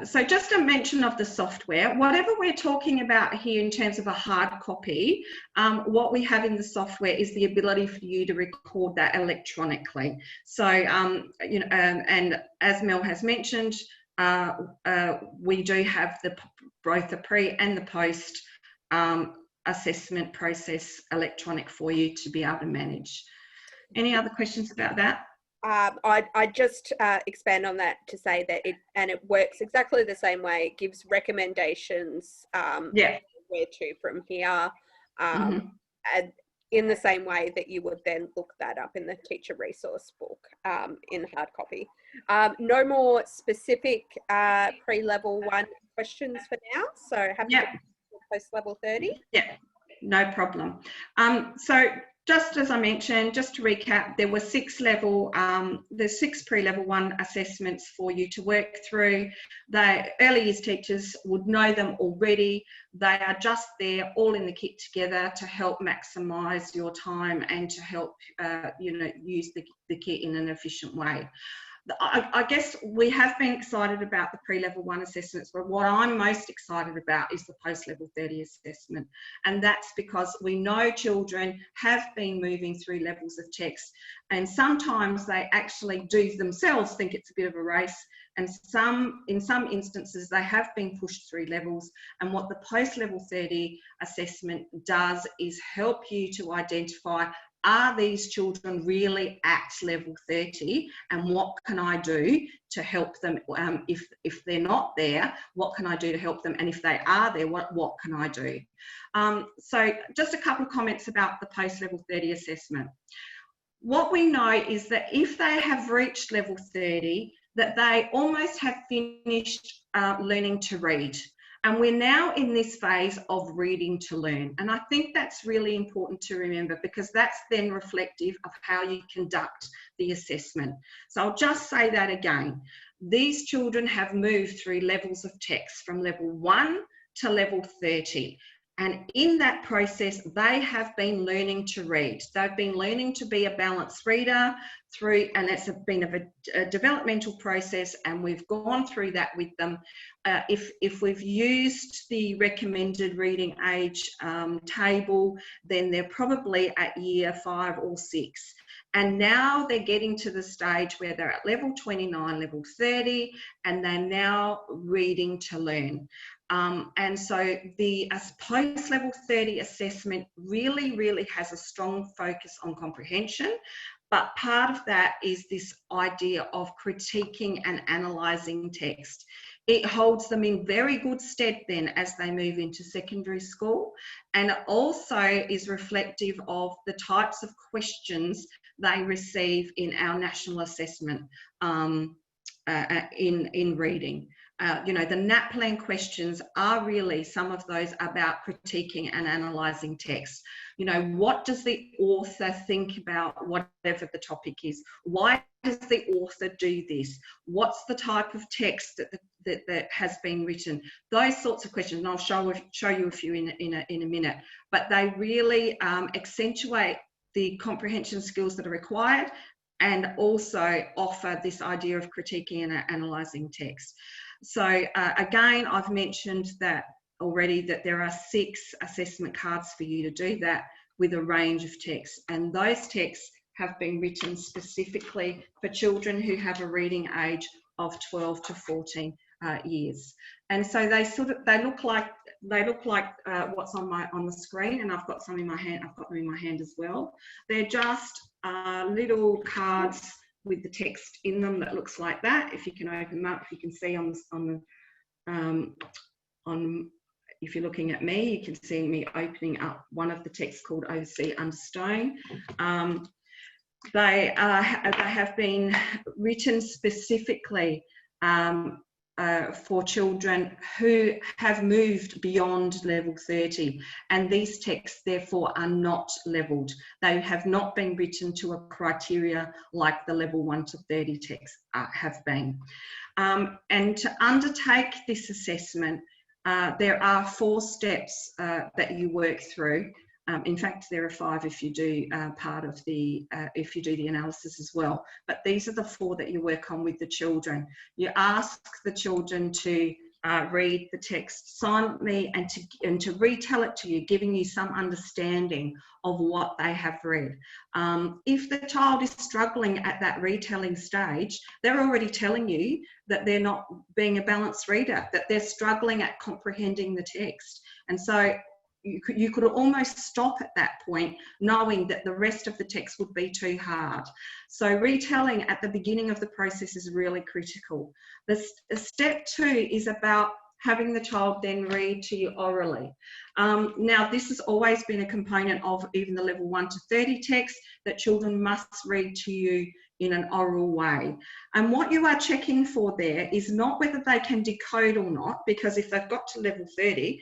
So just a mention of the software. Whatever we're talking about here in terms of a hard copy, what we have in the software is the ability for you to record that electronically. So, and as Mel has mentioned, we do have both the pre and the post assessment process electronic for you to be able to manage. Any other questions about that? I just expand on that to say that it works exactly the same way. It gives recommendations where to from here, and in the same way that you would then look that up in the teacher resource book in hard copy. No more specific pre-level 1 questions for now, so happy to post level 30. Yeah, no problem. So just as I mentioned, just to recap, there were 6 pre-level 1 assessments for you to work through. The early years teachers would know them already. They are just there all in the kit together to help maximise your time and to help use the kit in an efficient way. I guess we have been excited about the pre-level 1 assessments, but what I'm most excited about is the post-level 30 assessment. And that's because we know children have been moving through levels of text, and sometimes they actually do themselves think it's a bit of a race, and in some instances they have been pushed through levels. And what the post-level 30 assessment does is help you to identify, are these children really at level 30, and what can I do to help them? If they're not there, what can I do to help them? And if they are there, what can I do? So just a couple of comments about the post-level 30 assessment. What we know is that if they have reached level 30, that they almost have finished learning to read. And we're now in this phase of reading to learn. And I think that's really important to remember, because that's then reflective of how you conduct the assessment. So I'll just say that again. These children have moved through levels of text from level 1 to level 30. And in that process, they have been learning to read. They've been learning to be a balanced reader and it's been a developmental process, and we've gone through that with them. If we've used the recommended reading age table, then they're probably at year 5 or 6. And now they're getting to the stage where they're at level 29, level 30, and they're now reading to learn. And so the post-level 30 assessment really has a strong focus on comprehension, but part of that is this idea of critiquing and analysing text. It holds them in very good stead then as they move into secondary school, and it also is reflective of the types of questions they receive in our national assessment in reading. You know, the NAPLAN questions are really some of those about critiquing and analysing text. You know, what does the author think about whatever the topic is? Why does the author do this? What's the type of text that has been written? Those sorts of questions, and I'll show you a few in a minute. But they really accentuate the comprehension skills that are required, and also offer this idea of critiquing and analysing text. So again, I've mentioned that already, that there are 6 assessment cards for you to do that with a range of texts, and those texts have been written specifically for children who have a reading age of 12 to 14 years. And so they look like what's on the screen, and I've got some in my hand. I've got them in my hand as well. They're just little cards with the text in them that looks like that. If you can open them up, you can see if you're looking at me, you can see me opening up one of the texts called OC Under Stone. They have been written specifically for children who have moved beyond level 30, and these texts therefore are not levelled. They have not been written to a criteria like the level 1 to 30 texts have been. And to undertake this assessment, there are 4 steps that you work through. In fact, there are 5 if you do if you do the analysis as well. But these are the 4 that you work on with the children. You ask the children to read the text silently and to retell it to you, giving you some understanding of what they have read. If the child is struggling at that retelling stage, they're already telling you that they're not being a balanced reader, that they're struggling at comprehending the text. And so you could almost stop at that point, knowing that the rest of the text would be too hard. So retelling at the beginning of the process is really critical. Step 2 is about having the child then read to you orally. Now, this has always been a component of even the level 1 to 30 text, that children must read to you in an oral way. And what you are checking for there is not whether they can decode or not, because if they've got to level 30,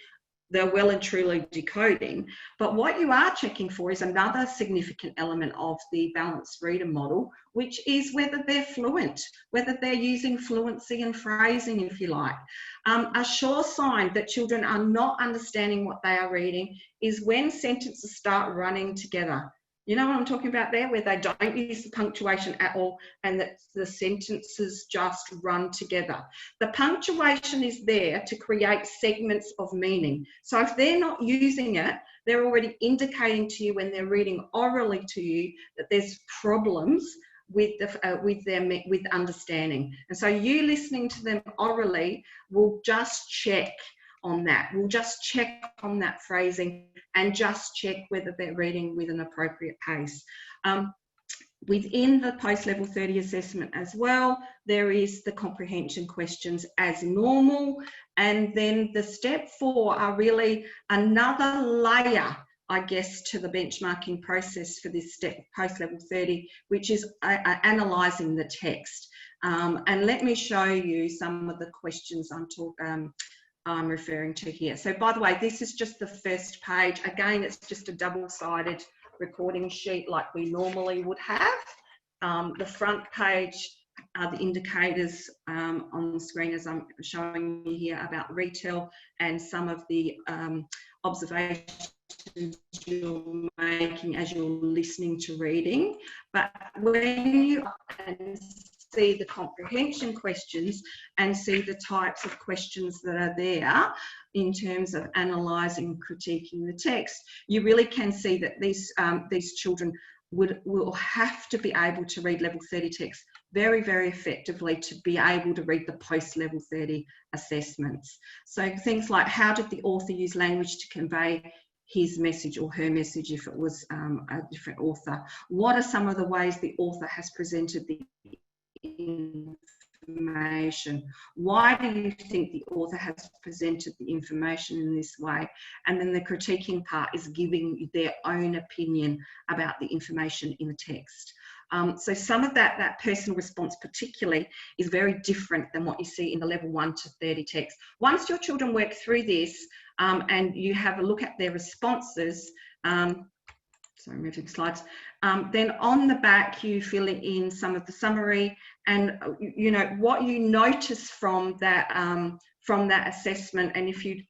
they're well and truly decoding. But what you are checking for is another significant element of the balanced reader model, which is whether they're fluent, whether they're using fluency and phrasing, if you like. A sure sign that children are not understanding what they are reading is when sentences start running together. You know what I'm talking about there, where they don't use the punctuation at all and that the sentences just run together. The punctuation is there to create segments of meaning. So if they're not using it, they're already indicating to you when they're reading orally to you that there's problems with understanding. And so you listening to them orally will just check on that. We'll just check on that phrasing and just check whether they're reading with an appropriate pace. Within the post-level 30 assessment as well, there is the comprehension questions as normal, and then the step 4 are really another layer I guess, to the benchmarking process for this step post-level 30, which is analysing the text. And let me show you some of the questions I'm referring to here. So by the way, this is just the first page. Again, it's just a double-sided recording sheet like we normally would have. The front page are the indicators on the screen as I'm showing you here about retail and some of the observations you're making as you're listening to reading. But when you see the comprehension questions and see the types of questions that are there in terms of analysing, critiquing the text, you really can see that these children will have to be able to read level 30 text very, very effectively to be able to read the post-level 30 assessments. So things like, how did the author use language to convey his message or her message if it was a different author? What are some of the ways the author has presented the information? Why do you think the author has presented the information in this way? And then the critiquing part is giving their own opinion about the information in the text. So some of that personal response particularly is very different than what you see in the level 1 to 30 text. Once your children work through this and you have a look at their responses, sorry, moving slides, then on the back you fill in some of the summary and you know what you notice from that assessment, and if you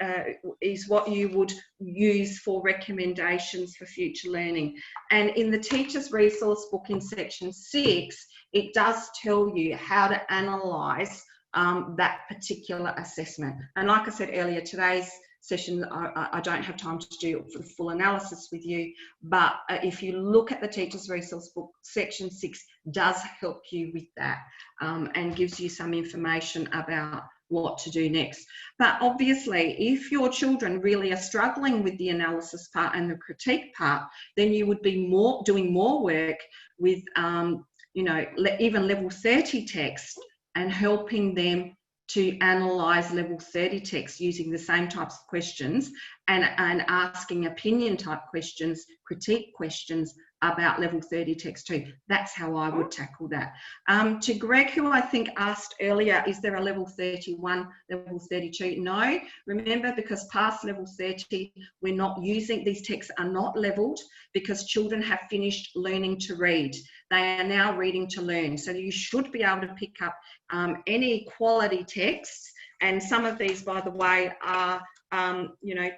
is what you would use for recommendations for future learning. And in the teacher's resource book in section 6, it does tell you how to analyse that particular assessment. And like I said earlier, today's session, I don't have time to do full analysis with you, but if you look at the teacher's resource book, section 6 does help you with that and gives you some information about what to do next. But obviously, if your children really are struggling with the analysis part and the critique part, then you would be doing more work with, you know, even level 30 text and helping them to analyse level 30 text using the same types of questions and asking opinion type questions, critique questions about level 30 text too. That's how I would tackle that. To Greg, who I think asked earlier, is there a level 31, level 32? No, remember, because past level 30, we're not using, these texts are not levelled because children have finished learning to read. They are now reading to learn. So you should be able to pick up any quality texts. And some of these, by the way, are, you know,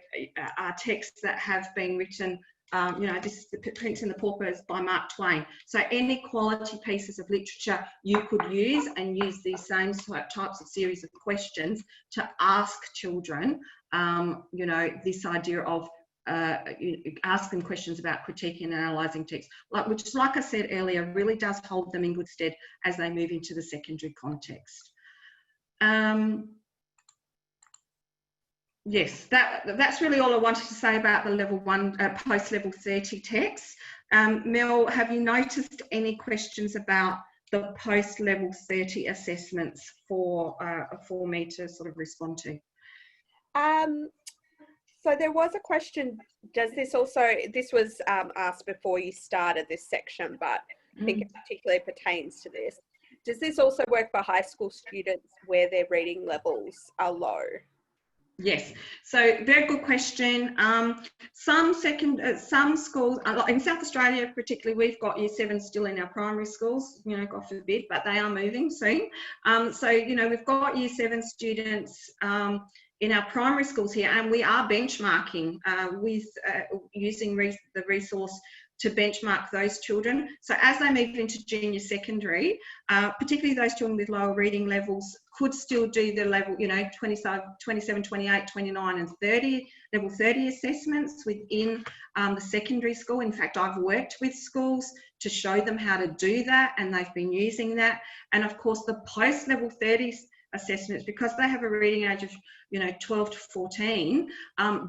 are texts that have been written. You know, this is The Prince and the Pauper by Mark Twain. So any quality pieces of literature you could use, and use these same types of series of questions to ask children, you know, this idea of ask them questions about critiquing and analysing text, which, like I said earlier, really does hold them in good stead as they move into the secondary context. Yes, that's really all I wanted to say about the level 1 post-level 30 text. Mel, have you noticed any questions about the post-level 30 assessments for me to sort of respond to? So there was a question, does this also, this was asked before you started this section, but I think it particularly pertains to this. Does this also work for high school students where their reading levels are low? Yes, so very good question. Some schools, in South Australia particularly, we've got Year 7 still in our primary schools, you know, God forbid, but they are moving soon. So, you know, we've got Year 7 students in our primary schools here, and we are benchmarking with using the resource to benchmark those children. So as they move into junior secondary, particularly those children with lower reading levels could still do the level, you know, 27, 28, 29 and 30, level 30 assessments within the secondary school. In fact, I've worked with schools to show them how to do that, and they've been using that. And of course, the post-level 30 assessments, because they have a reading age of 12 to 14,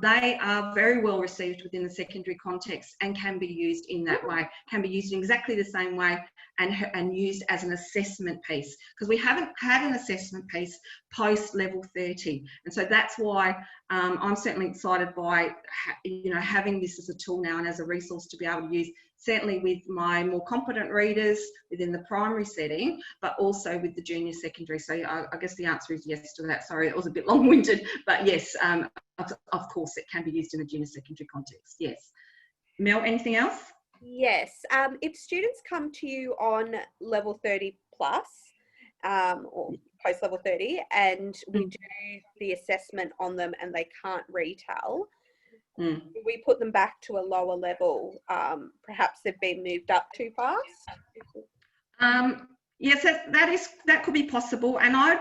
they are very well received within the secondary context and can be used in that way, can be used in exactly the same way and used as an assessment piece, because we haven't had an assessment piece post level 30. And so that's why I'm certainly excited by, having this as a tool now and as a resource to be able to use, certainly with my more competent readers within the primary setting, but also with the junior secondary. So I guess the answer is yes to that. Sorry, it was a bit long-winded, but yes, of course it can be used in the junior secondary context, yes. Mel, anything else? Yes, if students come to you on level 30 plus, or post level 30, and we do the assessment on them and they can't retell, we put them back to a lower level. Perhaps they've been moved up too fast. Yes, that could be possible. And I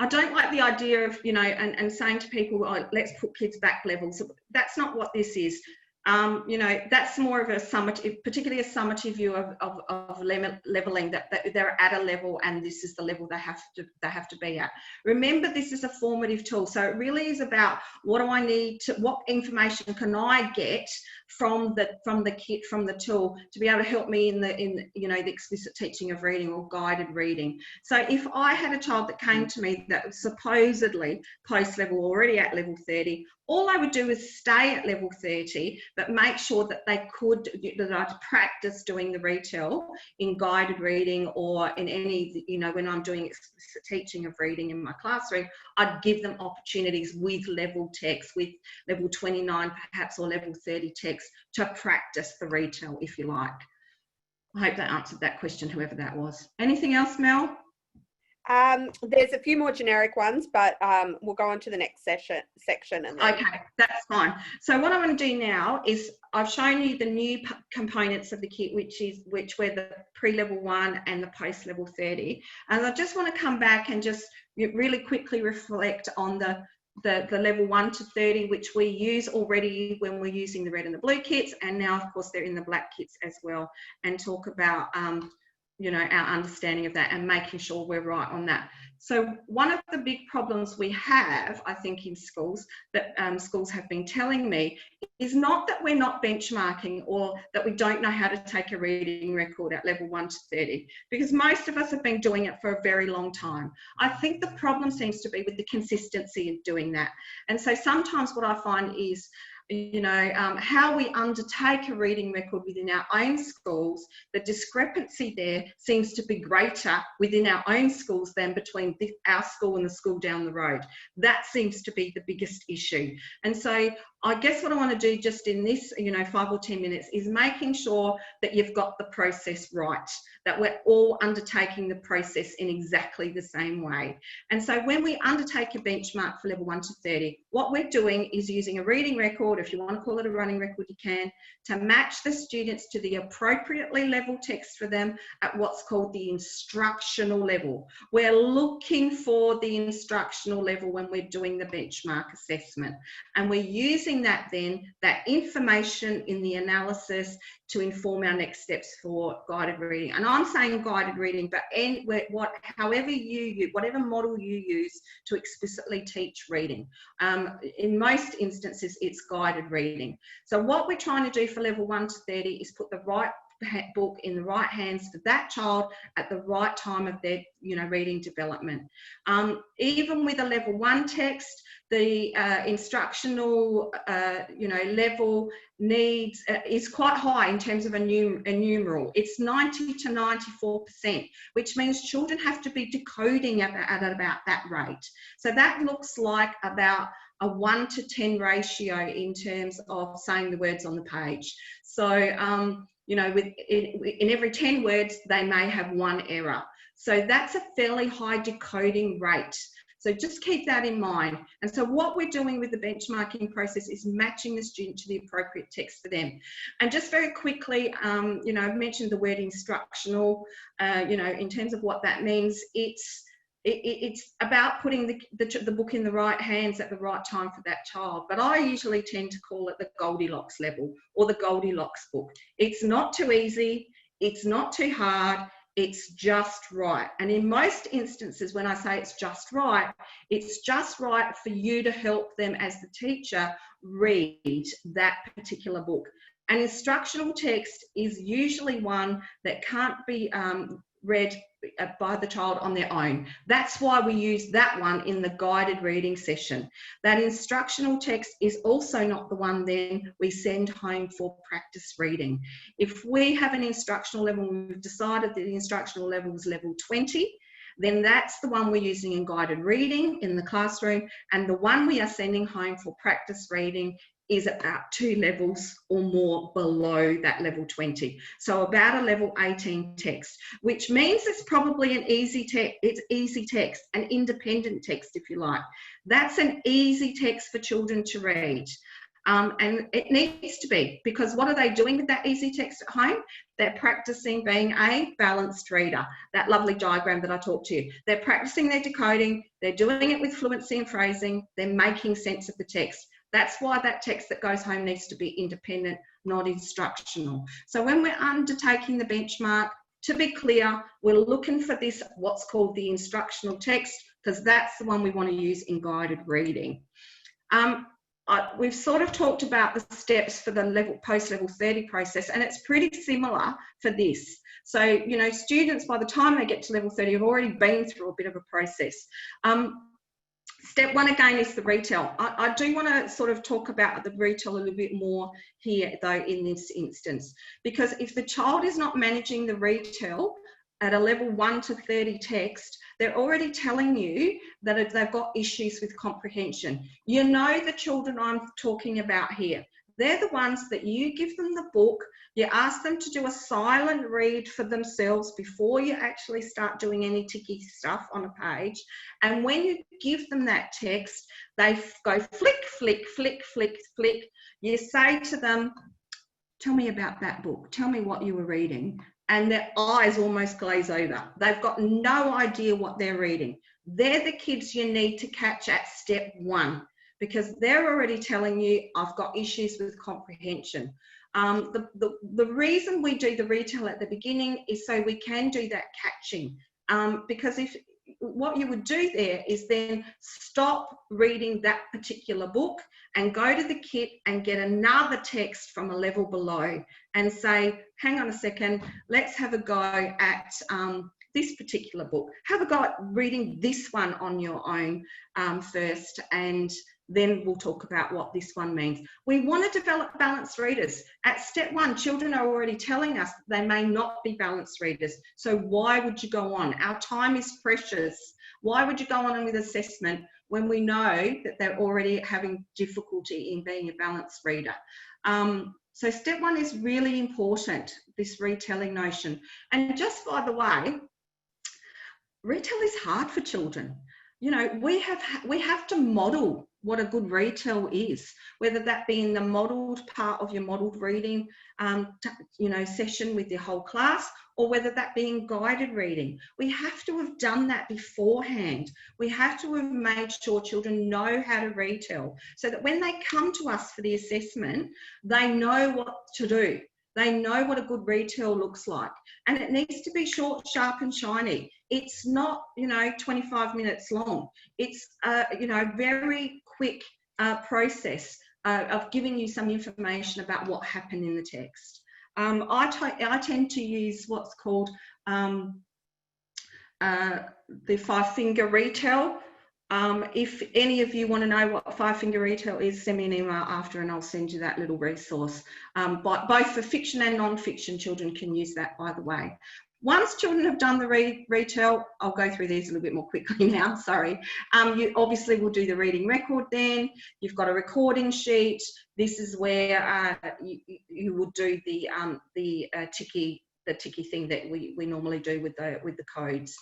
don't like the idea of, and saying to people, oh, let's put kids back levels. That's not what this is. That's more of a summative, particularly a summative view of leveling, that they're at a level and this is the level they have to be at. Remember, this is a formative tool, so it really is about what information can I get from the tool to be able to help me in the explicit teaching of reading or guided reading. So if I had a child that came to me that was supposedly post level, already at level 30, all I would do is stay at level 30, but make sure that that I'd practice doing the retell in guided reading, or in any, when I'm doing explicit teaching of reading in my classroom, I'd give them opportunities with level text, with level 29 perhaps, or level 30 text, to practice the retell, if you like. I hope that answered that question, whoever that was. Anything else, Mel? There's a few more generic ones, but we'll go on to the next section. And then... Okay, that's fine. So what I want to do now is, I've shown you the new components of the kit, which were the pre-level 1 and the post-level 30. And I just want to come back and just really quickly reflect on the level 1 to 30, which we use already when we're using the red and the blue kits, and now of course they're in the black kits as well, and talk about our understanding of that and making sure we're right on that. So one of the big problems we have, I think, in schools, that schools have been telling me, is not that we're not benchmarking or that we don't know how to take a reading record at level 1 to 30, because most of us have been doing it for a very long time. I think the problem seems to be with the consistency of doing that. And so sometimes what I find is, how we undertake a reading record within our own schools, the discrepancy there seems to be greater within our own schools than between our school and the school down the road. That seems to be the biggest issue. And so I guess what I want to do just in this, 5 or 10 minutes, is making sure that you've got the process right, that we're all undertaking the process in exactly the same way. And so when we undertake a benchmark for level 1 to 30, what we're doing is using a reading record, if you want to call it a running record, you can, to match the students to the appropriately level text for them at what's called the instructional level. We're looking for the instructional level when we're doing the benchmark assessment, and we're using that information in the analysis to inform our next steps for guided reading. And I'm saying guided reading, but whatever model you use to explicitly teach reading. In most instances, it's guided reading. So what we're trying to do for level 1 to 30 is put the right book in the right hands for that child at the right time of their reading development. Even with a level 1 text, the instructional level needs is quite high in terms of a numeral. It's 90 to 94%, which means children have to be decoding at about that rate. So that looks like about a 1 to 10 ratio in terms of saying the words on the page. So in every 10 words, they may have 1 error. So that's a fairly high decoding rate. So just keep that in mind. And so what we're doing with the benchmarking process is matching the student to the appropriate text for them. And just very quickly, I've mentioned the word instructional, in terms of what that means. It's about putting the book in the right hands at the right time for that child. But I usually tend to call it the Goldilocks level, or the Goldilocks book. It's not too easy. It's not too hard. it's just right. And in most instances, when I say it's just right for you to help them as the teacher read that particular book. An instructional text is usually one that can't be read by the child on their own. That's why we use that one in the guided reading session. That instructional text is also not the one then we send home for practice reading. If we have an instructional level, we've decided that the instructional level is level 20, then that's the one we're using in guided reading in the classroom, and the one we are sending home for practice reading is about 2 levels or more below that level 20. So about a level 18 text, which means it's probably an easy text. It's easy text, an independent text, if you like. That's an easy text for children to read. And it needs to be, because what are they doing with that easy text at home? They're practicing being a balanced reader, that lovely diagram that I talked to you. They're practicing their decoding, they're doing it with fluency and phrasing, they're making sense of the text. That's why that text that goes home needs to be independent, not instructional. So when we're undertaking the benchmark, to be clear, we're looking for this, what's called the instructional text, because that's the one we want to use in guided reading. We've sort of talked about the steps for the post-level 30 process, and it's pretty similar for this. So, you know, students, by the time they get to level 30, have already been through a bit of a process. Step 1 again is the retell. I do want to sort of talk about the retell a little bit more here, though, in this instance, because if the child is not managing the retell at a level 1 to 30 text, they're already telling you that if they've got issues with comprehension. You know the children I'm talking about here. They're the ones that you give them the book, you ask them to do a silent read for themselves before you actually start doing any ticky stuff on a page. And when you give them that text, they go flick, flick, flick, flick, flick. You say to them, tell me about that book. Tell me what you were reading. And their eyes almost glaze over. They've got no idea what they're reading. They're the kids you need to catch at step 1. Because they're already telling you, I've got issues with comprehension. The reason we do the retell at the beginning is so we can do that catching. Because if what you would do there is then stop reading that particular book and go to the kit and get another text from a level below and say, hang on a second, let's have a go at this particular book. Have a go at reading this one on your own first, and then we'll talk about what this one means. We want to develop balanced readers. At step 1, children are already telling us they may not be balanced readers. So why would you go on? Our time is precious. Why would you go on with assessment when we know that they're already having difficulty in being a balanced reader? So step 1 is really important, this retelling notion. And just by the way, retell is hard for children. You know, we have to model what a good retell is, whether that be in the modelled part of your modelled reading, session with your whole class, or whether that be in guided reading. We have to have done that beforehand. We have to have made sure children know how to retell, so that when they come to us for the assessment, they know what to do. They know what a good retell looks like. And it needs to be short, sharp and shiny. It's not, 25 minutes long. It's, very quick process of giving you some information about what happened in the text. I tend to use what's called the 5-finger retell. If any of you want to know what 5-finger retell is, send me an email after and I'll send you that little resource. But both for fiction and non-fiction, children can use that, by the way. Once children have done the retell, I'll go through these a little bit more quickly now, sorry. You obviously will do the reading record then. You've got a recording sheet. This is where you will do the ticky thing that we normally do with the codes.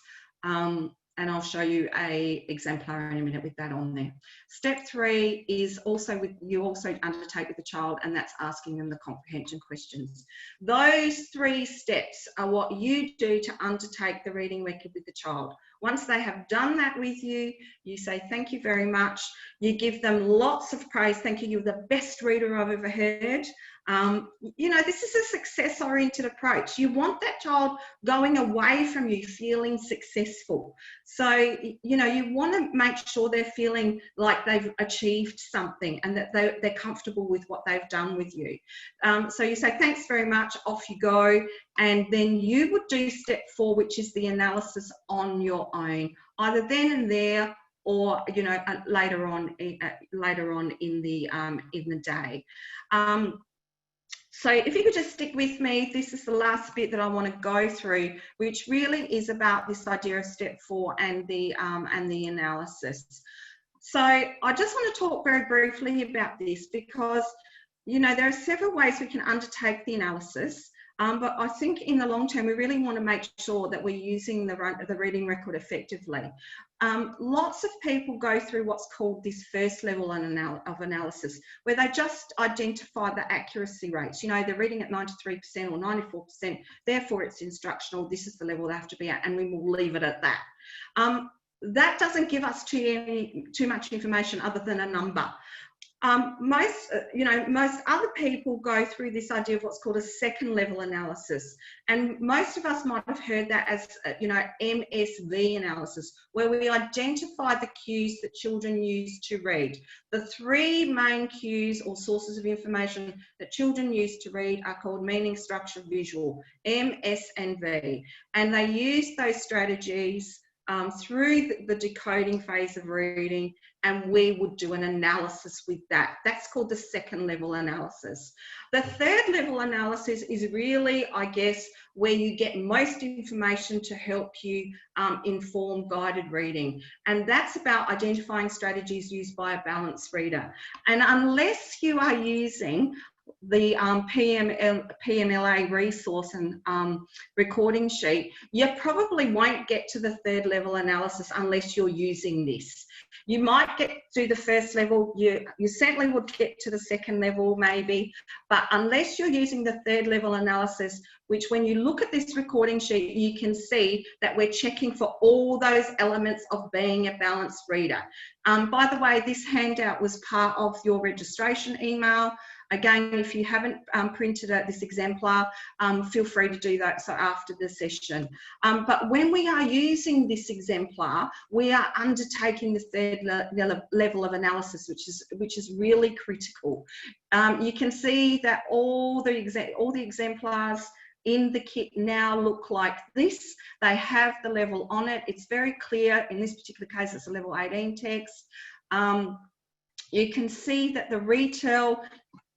And I'll show you a exemplar in a minute with that on there. Step 3 is you also undertake with the child, and that's asking them the comprehension questions. Those 3 steps are what you do to undertake the reading record with the child. Once they have done that with you, you say, thank you very much. You give them lots of praise. Thank you. You're the best reader I've ever heard. You know, this is a success-oriented approach. You want that child going away from you feeling successful. So, you know, you want to make sure they're feeling like they've achieved something and that they're comfortable with what they've done with you. So you say, thanks very much, off you go. And then you would do step 4, which is the analysis on your own, either then and there, or, you know, later on in the day. So if you could just stick with me, this is the last bit that I want to go through, which really is about this idea of step 4 and the analysis. So I just want to talk very briefly about this because, you know, there are several ways we can undertake the analysis. But I think in the long term, we really want to make sure that we're using the reading record effectively. Lots of people go through what's called this first level of analysis, where they just identify the accuracy rates. You know, they're reading at 93% or 94%, therefore it's instructional, this is the level they have to be at, and we will leave it at that. That doesn't give us too much information other than a number. Most other people go through this idea of what's called a second level analysis. And most of us might have heard that as, you know, MSV analysis, where we identify the cues that children use to read. The 3 main cues or sources of information that children use to read are called meaning, structure, visual, M, S, and V. And they use those strategies through the decoding phase of reading, and we would do an analysis with that. That's called the second level analysis. The third level analysis is really, I guess, where you get most information to help you inform guided reading. And that's about identifying strategies used by a balanced reader. And unless you are using the PMLA resource and recording sheet, you probably won't get to the third level analysis unless you're using this. You might get to the first level, you certainly would get to the second level maybe, but unless you're using the third level analysis, which when you look at this recording sheet, you can see that we're checking for all those elements of being a balanced reader. By the way, this handout was part of your registration email. Again, if you haven't printed out this exemplar, feel free to do that so after the session. But when we are using this exemplar, we are undertaking the third level of analysis, which is really critical. You can see that all the exemplars in the kit now look like this. They have the level on it. It's very clear. In this particular case, it's a level 18 text. You can see that the retell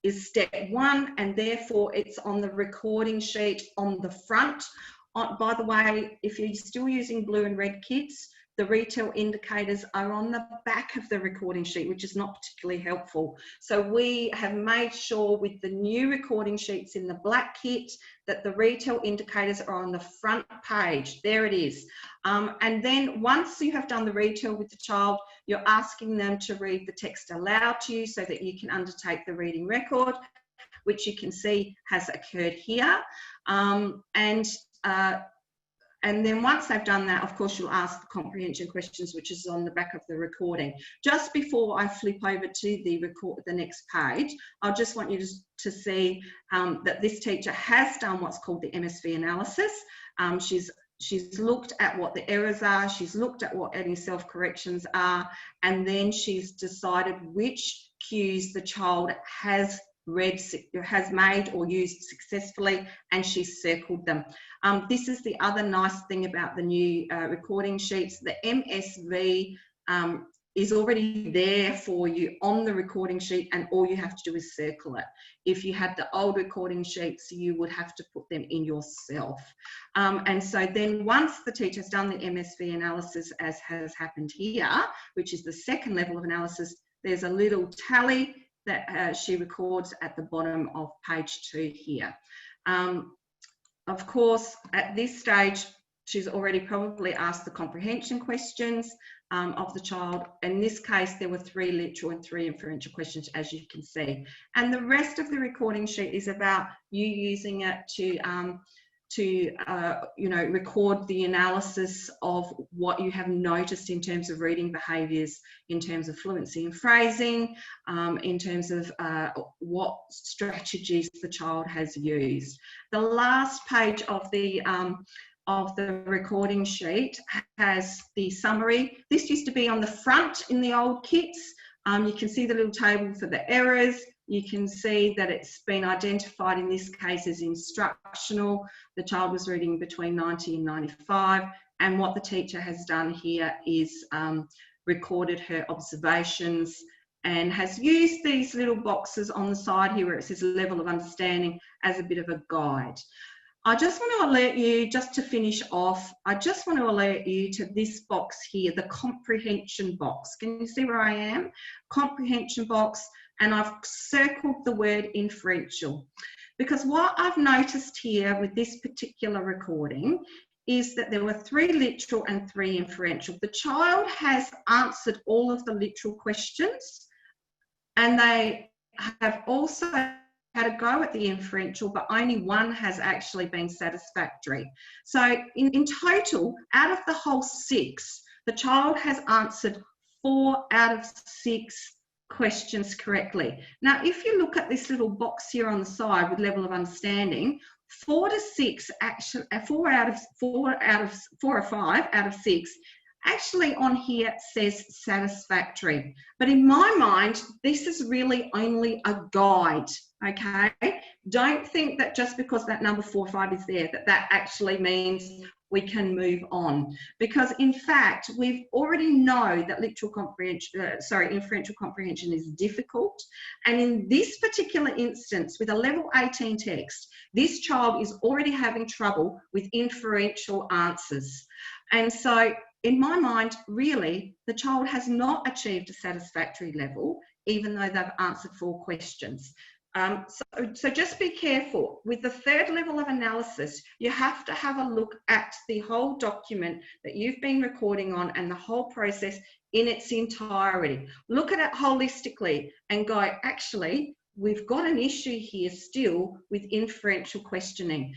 is step 1, and therefore it's on the recording sheet on the front. By the way, if you're still using blue and red kits, the retell indicators are on the back of the recording sheet, which is not particularly helpful. So we have made sure with the new recording sheets in the black kit that the retell indicators are on the front page. There it is. And then once you have done the retell with the child, you're asking them to read the text aloud to you so that you can undertake the reading record, which you can see has occurred here. And then once they've done that, of course, you'll ask the comprehension questions, which is on the back of the recording. Just before I flip over to the next page, I just want you to see that this teacher has done what's called the MSV analysis. She's looked at what the errors are, she's looked at what any self-corrections are, and then she's decided which cues the child has made or used successfully, and she's circled them. This is the other nice thing about the new recording sheets. The MSV is already there for you on the recording sheet, and all you have to do is circle it. If you had the old recording sheets, you would have to put them in yourself. And so then once the teacher's done the MSV analysis, as has happened here, which is the second level of analysis, there's a little tally that she records at the bottom of page 2 here. Of course, at this stage, she's already probably asked the comprehension questions of the child. In this case, there were 3 literal and 3 inferential questions, as you can see. And the rest of the recording sheet is about you using it record the analysis of what you have noticed in terms of reading behaviours, in terms of fluency and phrasing, in terms of what strategies the child has used. The last page of the recording sheet has the summary. This used to be on the front in the old kits. You can see the little table for the errors. You can see that it's been identified in this case as instructional. The child was reading between 90 and 95. And what the teacher has done here is recorded her observations and has used these little boxes on the side here where it says level of understanding as a bit of a guide. I just want to alert you, just to finish off, I just want to alert you to this box here, the comprehension box. Can you see where I am? Comprehension box, and I've circled the word inferential. Because what I've noticed here with this particular recording is that there were 3 literal and 3 inferential. The child has answered all of the literal questions, and they have also had a go at the inferential, but only 1 has actually been satisfactory. So in total, out of the whole 6, the child has answered 4 out of 6 questions correctly. Now, if you look at this little box here on the side with level of understanding, 4 to 6 actually, 4 or 5 out of 6 actually on here says satisfactory. But in my mind, this is really only a guide, okay? Don't think that just because that number 4 or 5 is there, that actually means we can move on. Because in fact, we already know that inferential comprehension is difficult. And in this particular instance, with a level 18 text, this child is already having trouble with inferential answers. And so in my mind, really, the child has not achieved a satisfactory level, even though they've answered 4 questions. So just be careful. With the 3rd level of analysis, you have to have a look at the whole document that you've been recording on and the whole process in its entirety. Look at it holistically and go, actually, we've got an issue here still with inferential questioning.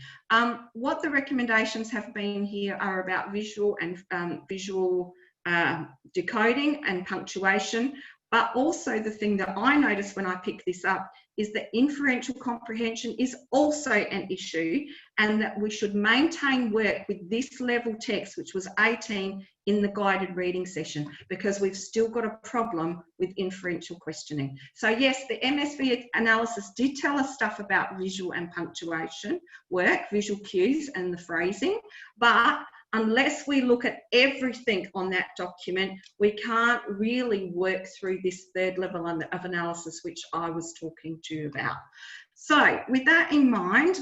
What the recommendations have been here are about visual decoding and punctuation. But also the thing that I noticed when I picked this up is that inferential comprehension is also an issue, and that we should maintain work with this level text, which was 18, in the guided reading session, because we've still got a problem with inferential questioning. So yes, the MSV analysis did tell us stuff about visual and punctuation work, visual cues and the phrasing, but unless we look at everything on that document, we can't really work through this 3rd level of analysis, which I was talking to you about. So with that in mind,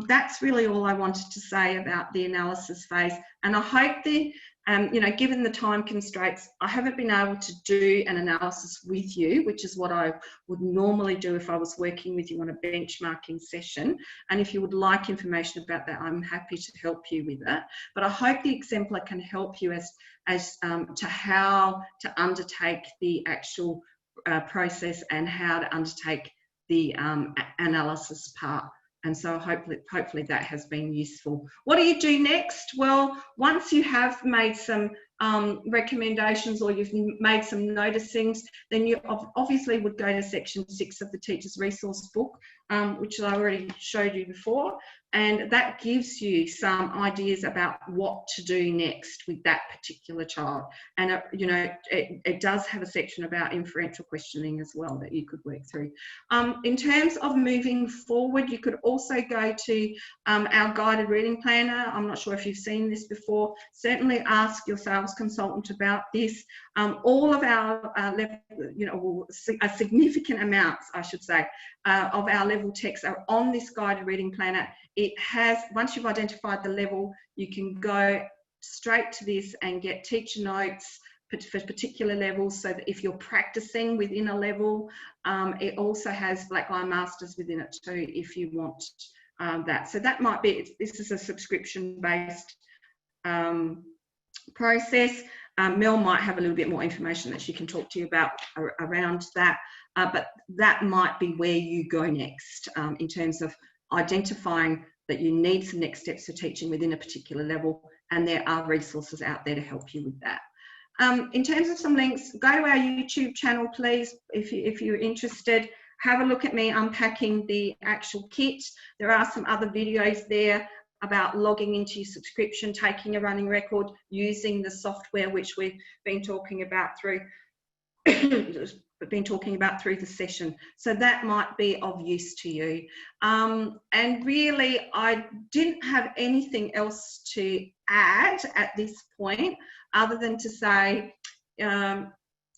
that's really all I wanted to say about the analysis phase. And I hope given the time constraints, I haven't been able to do an analysis with you, which is what I would normally do if I was working with you on a benchmarking session. And if you would like information about that, I'm happy to help you with that. But I hope the exemplar can help you as to how to undertake the actual process and how to undertake the analysis part. And so hopefully that has been useful. What do you do next? Well, once you have made some recommendations or you've made some noticings, then you obviously would go to section 6 of the teacher's resource book, which I already showed you before. And that gives you some ideas about what to do next with that particular child. And, it does have a section about inferential questioning as well that you could work through. In terms of moving forward, you could also go to our guided reading planner. I'm not sure if you've seen this before. Certainly ask your sales consultant about this. All of our a significant amounts, I should say, of our level texts are on this guided reading planner. It has, once you've identified the level, you can go straight to this and get teacher notes for particular levels, so that if you're practicing within a level, it also has Blackline Masters within it too, if you want that. So that might be, this is a subscription-based process. Mel might have a little bit more information that she can talk to you about around that, but that might be where you go next in terms of identifying that you need some next steps for teaching within a particular level, and there are resources out there to help you with that. In terms of some links, go to our YouTube channel, please, if you're interested. Have a look at me unpacking the actual kit. There are some other videos there about logging into your subscription, taking a running record, using the software which we've been talking about through the session. So that might be of use to you. And really, I didn't have anything else to add at this point, other than to say,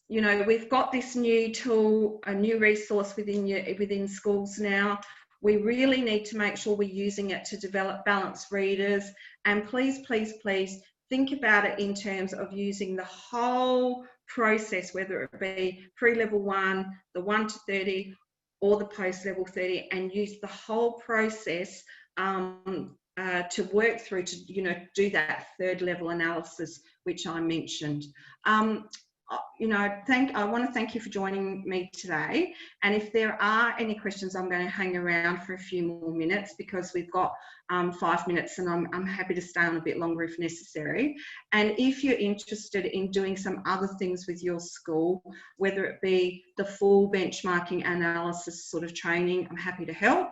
you know, we've got this new tool, a new resource within schools now. We really need to make sure we're using it to develop balanced readers. And please, please, please think about it in terms of using the whole process, whether it be pre-level 1, the 1 to 30, or the post-level 30, and use the whole process to work through to, you know, do that third level analysis, which I mentioned. You know, I want to thank you for joining me today. And if there are any questions, I'm going to hang around for a few more minutes, because we've got 5 minutes, and I'm happy to stay on a bit longer if necessary. And if you're interested in doing some other things with your school, whether it be the full benchmarking analysis sort of training, I'm happy to help.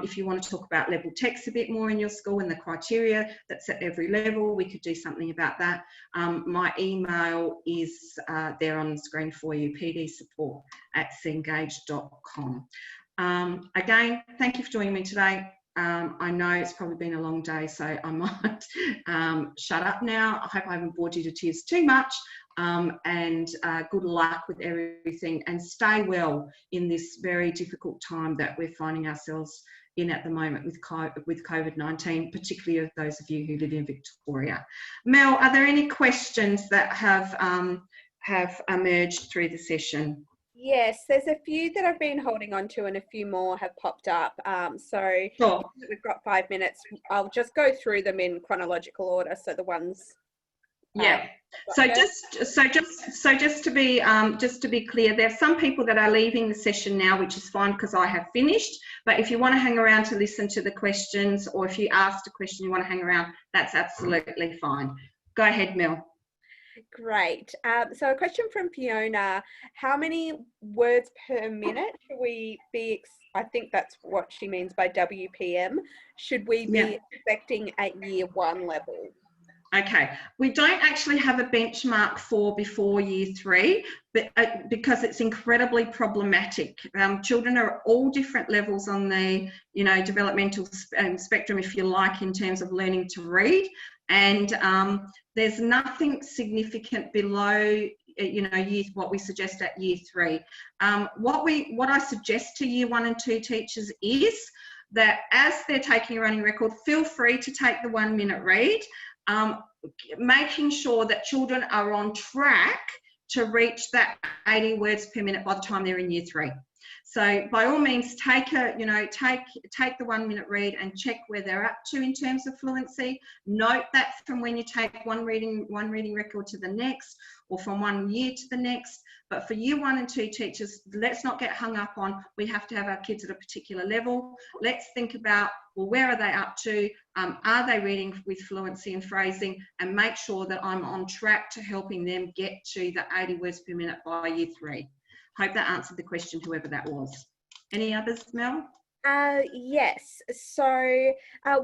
If you want to talk about level text a bit more in your school and the criteria that's at every level, we could do something about that. My email is there on the screen for you, pdsupport@cengage.com. Again, thank you for joining me today. I know it's probably been a long day, so I might shut up now. I hope I haven't bored you to tears too much. And good luck with everything, and stay well in this very difficult time that we're finding ourselves in at the moment with COVID-19, particularly of those of you who live in Victoria. Mel, are there any questions that have emerged through the session? Yes, there's a few that I've been holding on to, and a few more have popped up. So sure. We've got 5 minutes. I'll just go through them in chronological order. So the ones. Yeah. So just to be clear, there's some people that are leaving the session now, which is fine because I have finished. But if you want to hang around to listen to the questions, or if you asked a question you want to hang around, that's absolutely fine. Go ahead, Mel. Great. So a question from Fiona: how many words per minute should we be? I think that's what she means by WPM. Should we be expecting at year 1 level? Okay, we don't actually have a benchmark for before year 3, but because it's incredibly problematic. Children are at all different levels on the, you know, developmental spectrum, if you like, in terms of learning to read, and there's nothing significant below, you know, what we suggest at year 3. What I suggest to year 1 and 2 teachers is that as they're taking a running record, feel free to take the 1 minute read. Making sure that children are on track to reach that 80 words per minute by the time they're in year 3. So by all means, take the 1 minute read and check where they're up to in terms of fluency. Note that from when you take one reading record to the next, or from 1 year to the next. But for year 1 and 2 teachers, let's not get hung up on we have to have our kids at a particular level. Let's think about, well, where are they up to? Are they reading with fluency and phrasing? And make sure that I'm on track to helping them get to the 80 words per minute by year 3. Hope that answered the question, whoever that was. Any others, Mel? Yes. So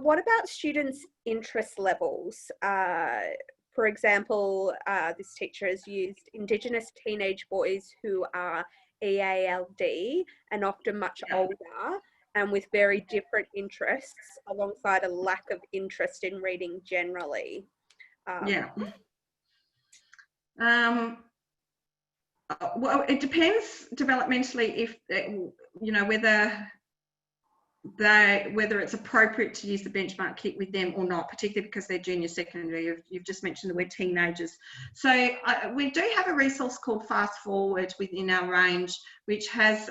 what about students' interest levels? For example, this teacher has used Indigenous teenage boys who are EALD and often much older and with very different interests, alongside a lack of interest in reading generally. Well, it depends developmentally if, you know, whether it's appropriate to use the benchmark kit with them or not, particularly because they're junior secondary. You've just mentioned the word teenagers. So we do have a resource called Fast Forward within our range, which has,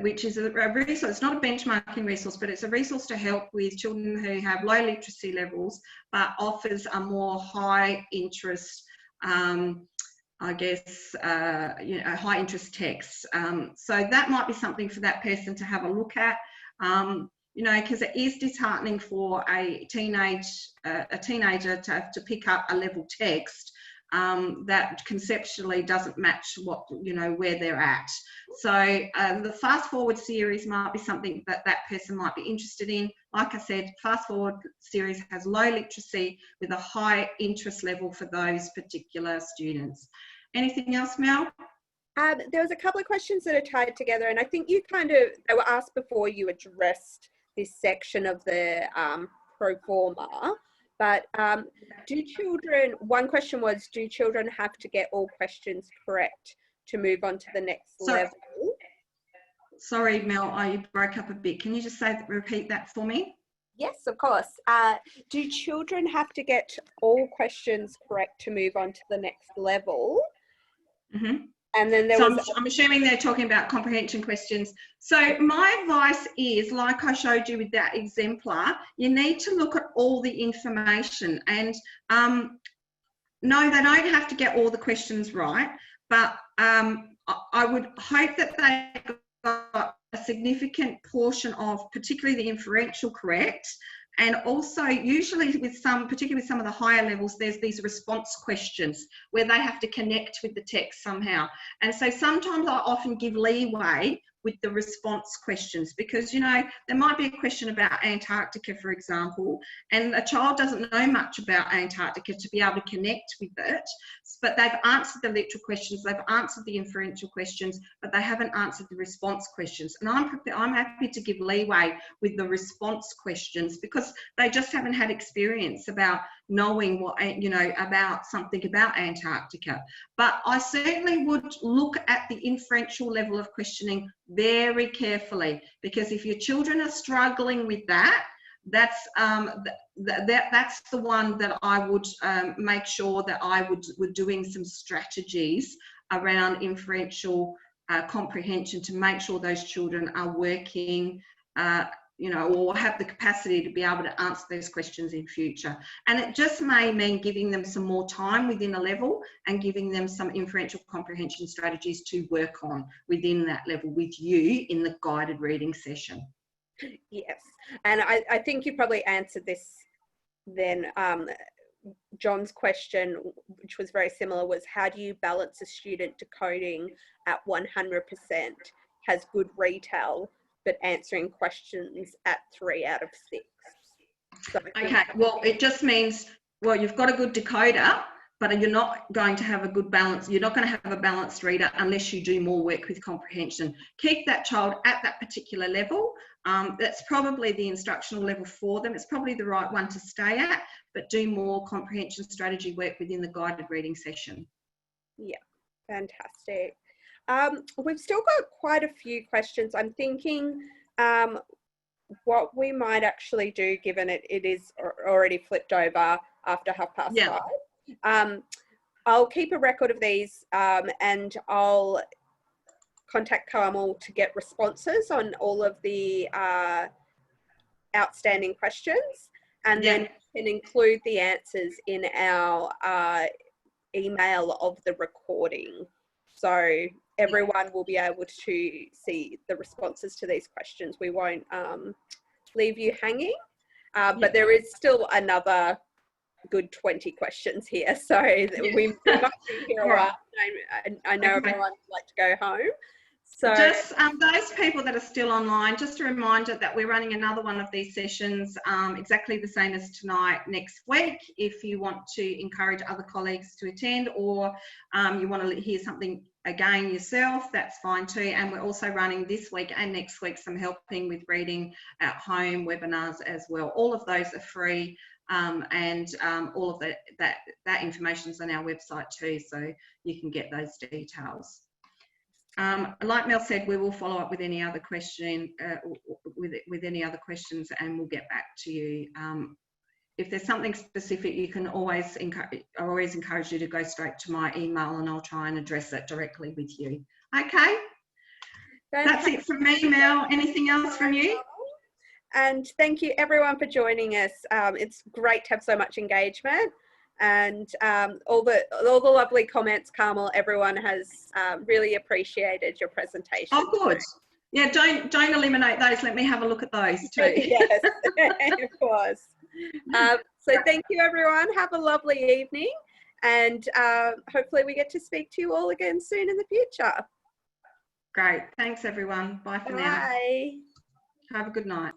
which is a resource. It's not a benchmarking resource, but it's a resource to help with children who have low literacy levels, but offers a more high interest, high interest text. So that might be something for that person to have a look at. you know, because it is disheartening for a teenager to pick up a level text that conceptually doesn't match what, you know, where they're at. So the Fast Forward series might be something that that person might be interested in. Like I said, Fast Forward series has low literacy with a high interest level for those particular students. Anything else, Mel? There was a couple of questions that are tied together, and I think you they were asked before you addressed this section of the pro forma. But one question was, do children have to get all questions correct to move on to the next level? Sorry, Mel, you broke up a bit. Can you just repeat that for me? Yes, of course. Do children have to get all questions correct to move on to the next level? Mm-hmm. And then I'm assuming they're talking about comprehension questions. So my advice is, like I showed you with that exemplar, you need to look at all the information. And no, they don't have to get all the questions right, but I would hope that they got a significant portion of particularly the inferential correct. And also, usually particularly with some of the higher levels, there's these response questions where they have to connect with the text somehow. And so sometimes I often give leeway with the response questions because, you know, there might be a question about Antarctica, for example, and a child doesn't know much about Antarctica to be able to connect with it, but they've answered the literal questions, they've answered the inferential questions, but they haven't answered the response questions. And I'm happy to give leeway with the response questions because they just haven't had experience about knowing what, you know, about something about Antarctica. But I certainly would look at the inferential level of questioning very carefully, because if your children are struggling with that, that's the one that I would make sure that I would doing some strategies around inferential comprehension to make sure those children are working you know, or have the capacity to be able to answer those questions in future. And it just may mean giving them some more time within a level and giving them some inferential comprehension strategies to work on within that level with you in the guided reading session. Yes, and I think you probably answered this then. John's question, which was very similar, was how do you balance a student decoding at 100%, has good retail, but answering questions at 3 out of 6? So okay, well, it just means, well, you've got a good decoder, but you're not going to have a good balance. You're not going to have a balanced reader unless you do more work with comprehension. Keep that child at that particular level. That's probably the instructional level for them. It's probably the right one to stay at, but do more comprehension strategy work within the guided reading session. Yeah, fantastic. We've still got quite a few questions. I'm thinking what we might actually do, given it is already flipped over after 5:30. I'll keep a record of these and I'll contact Carmel to get responses on all of the outstanding questions, and then can include the answers in our email of the recording. So everyone will be able to see the responses to these questions. We won't leave you hanging, but there is still another good 20 questions here. So we might be here a while. I know everyone would like to go home. So just those people that are still online, just a reminder that we're running another one of these sessions exactly the same as tonight next week. If you want to encourage other colleagues to attend, or you want to hear something again yourself, that's fine too. And we're also running this week and next week some helping with reading at home webinars as well. All of those are free, and all of that information is on our website too, so you can get those details. Like Mel said, we will follow up with any other question, with any other questions, and we'll get back to you. If there's something specific, you can always encourage you to go straight to my email, and I'll try and address it directly with you. Okay, that's it from me, Mel. Anything else from you? And thank you everyone for joining us. It's great to have so much engagement. And all the lovely comments, Carmel, everyone has really appreciated your presentation. Oh, good. Yeah, don't eliminate those. Let me have a look at those too. Yes, of course. So thank you, everyone. Have a lovely evening, and hopefully we get to speak to you all again soon in the future. Great. Thanks, everyone. Bye for now. Bye. Have a good night.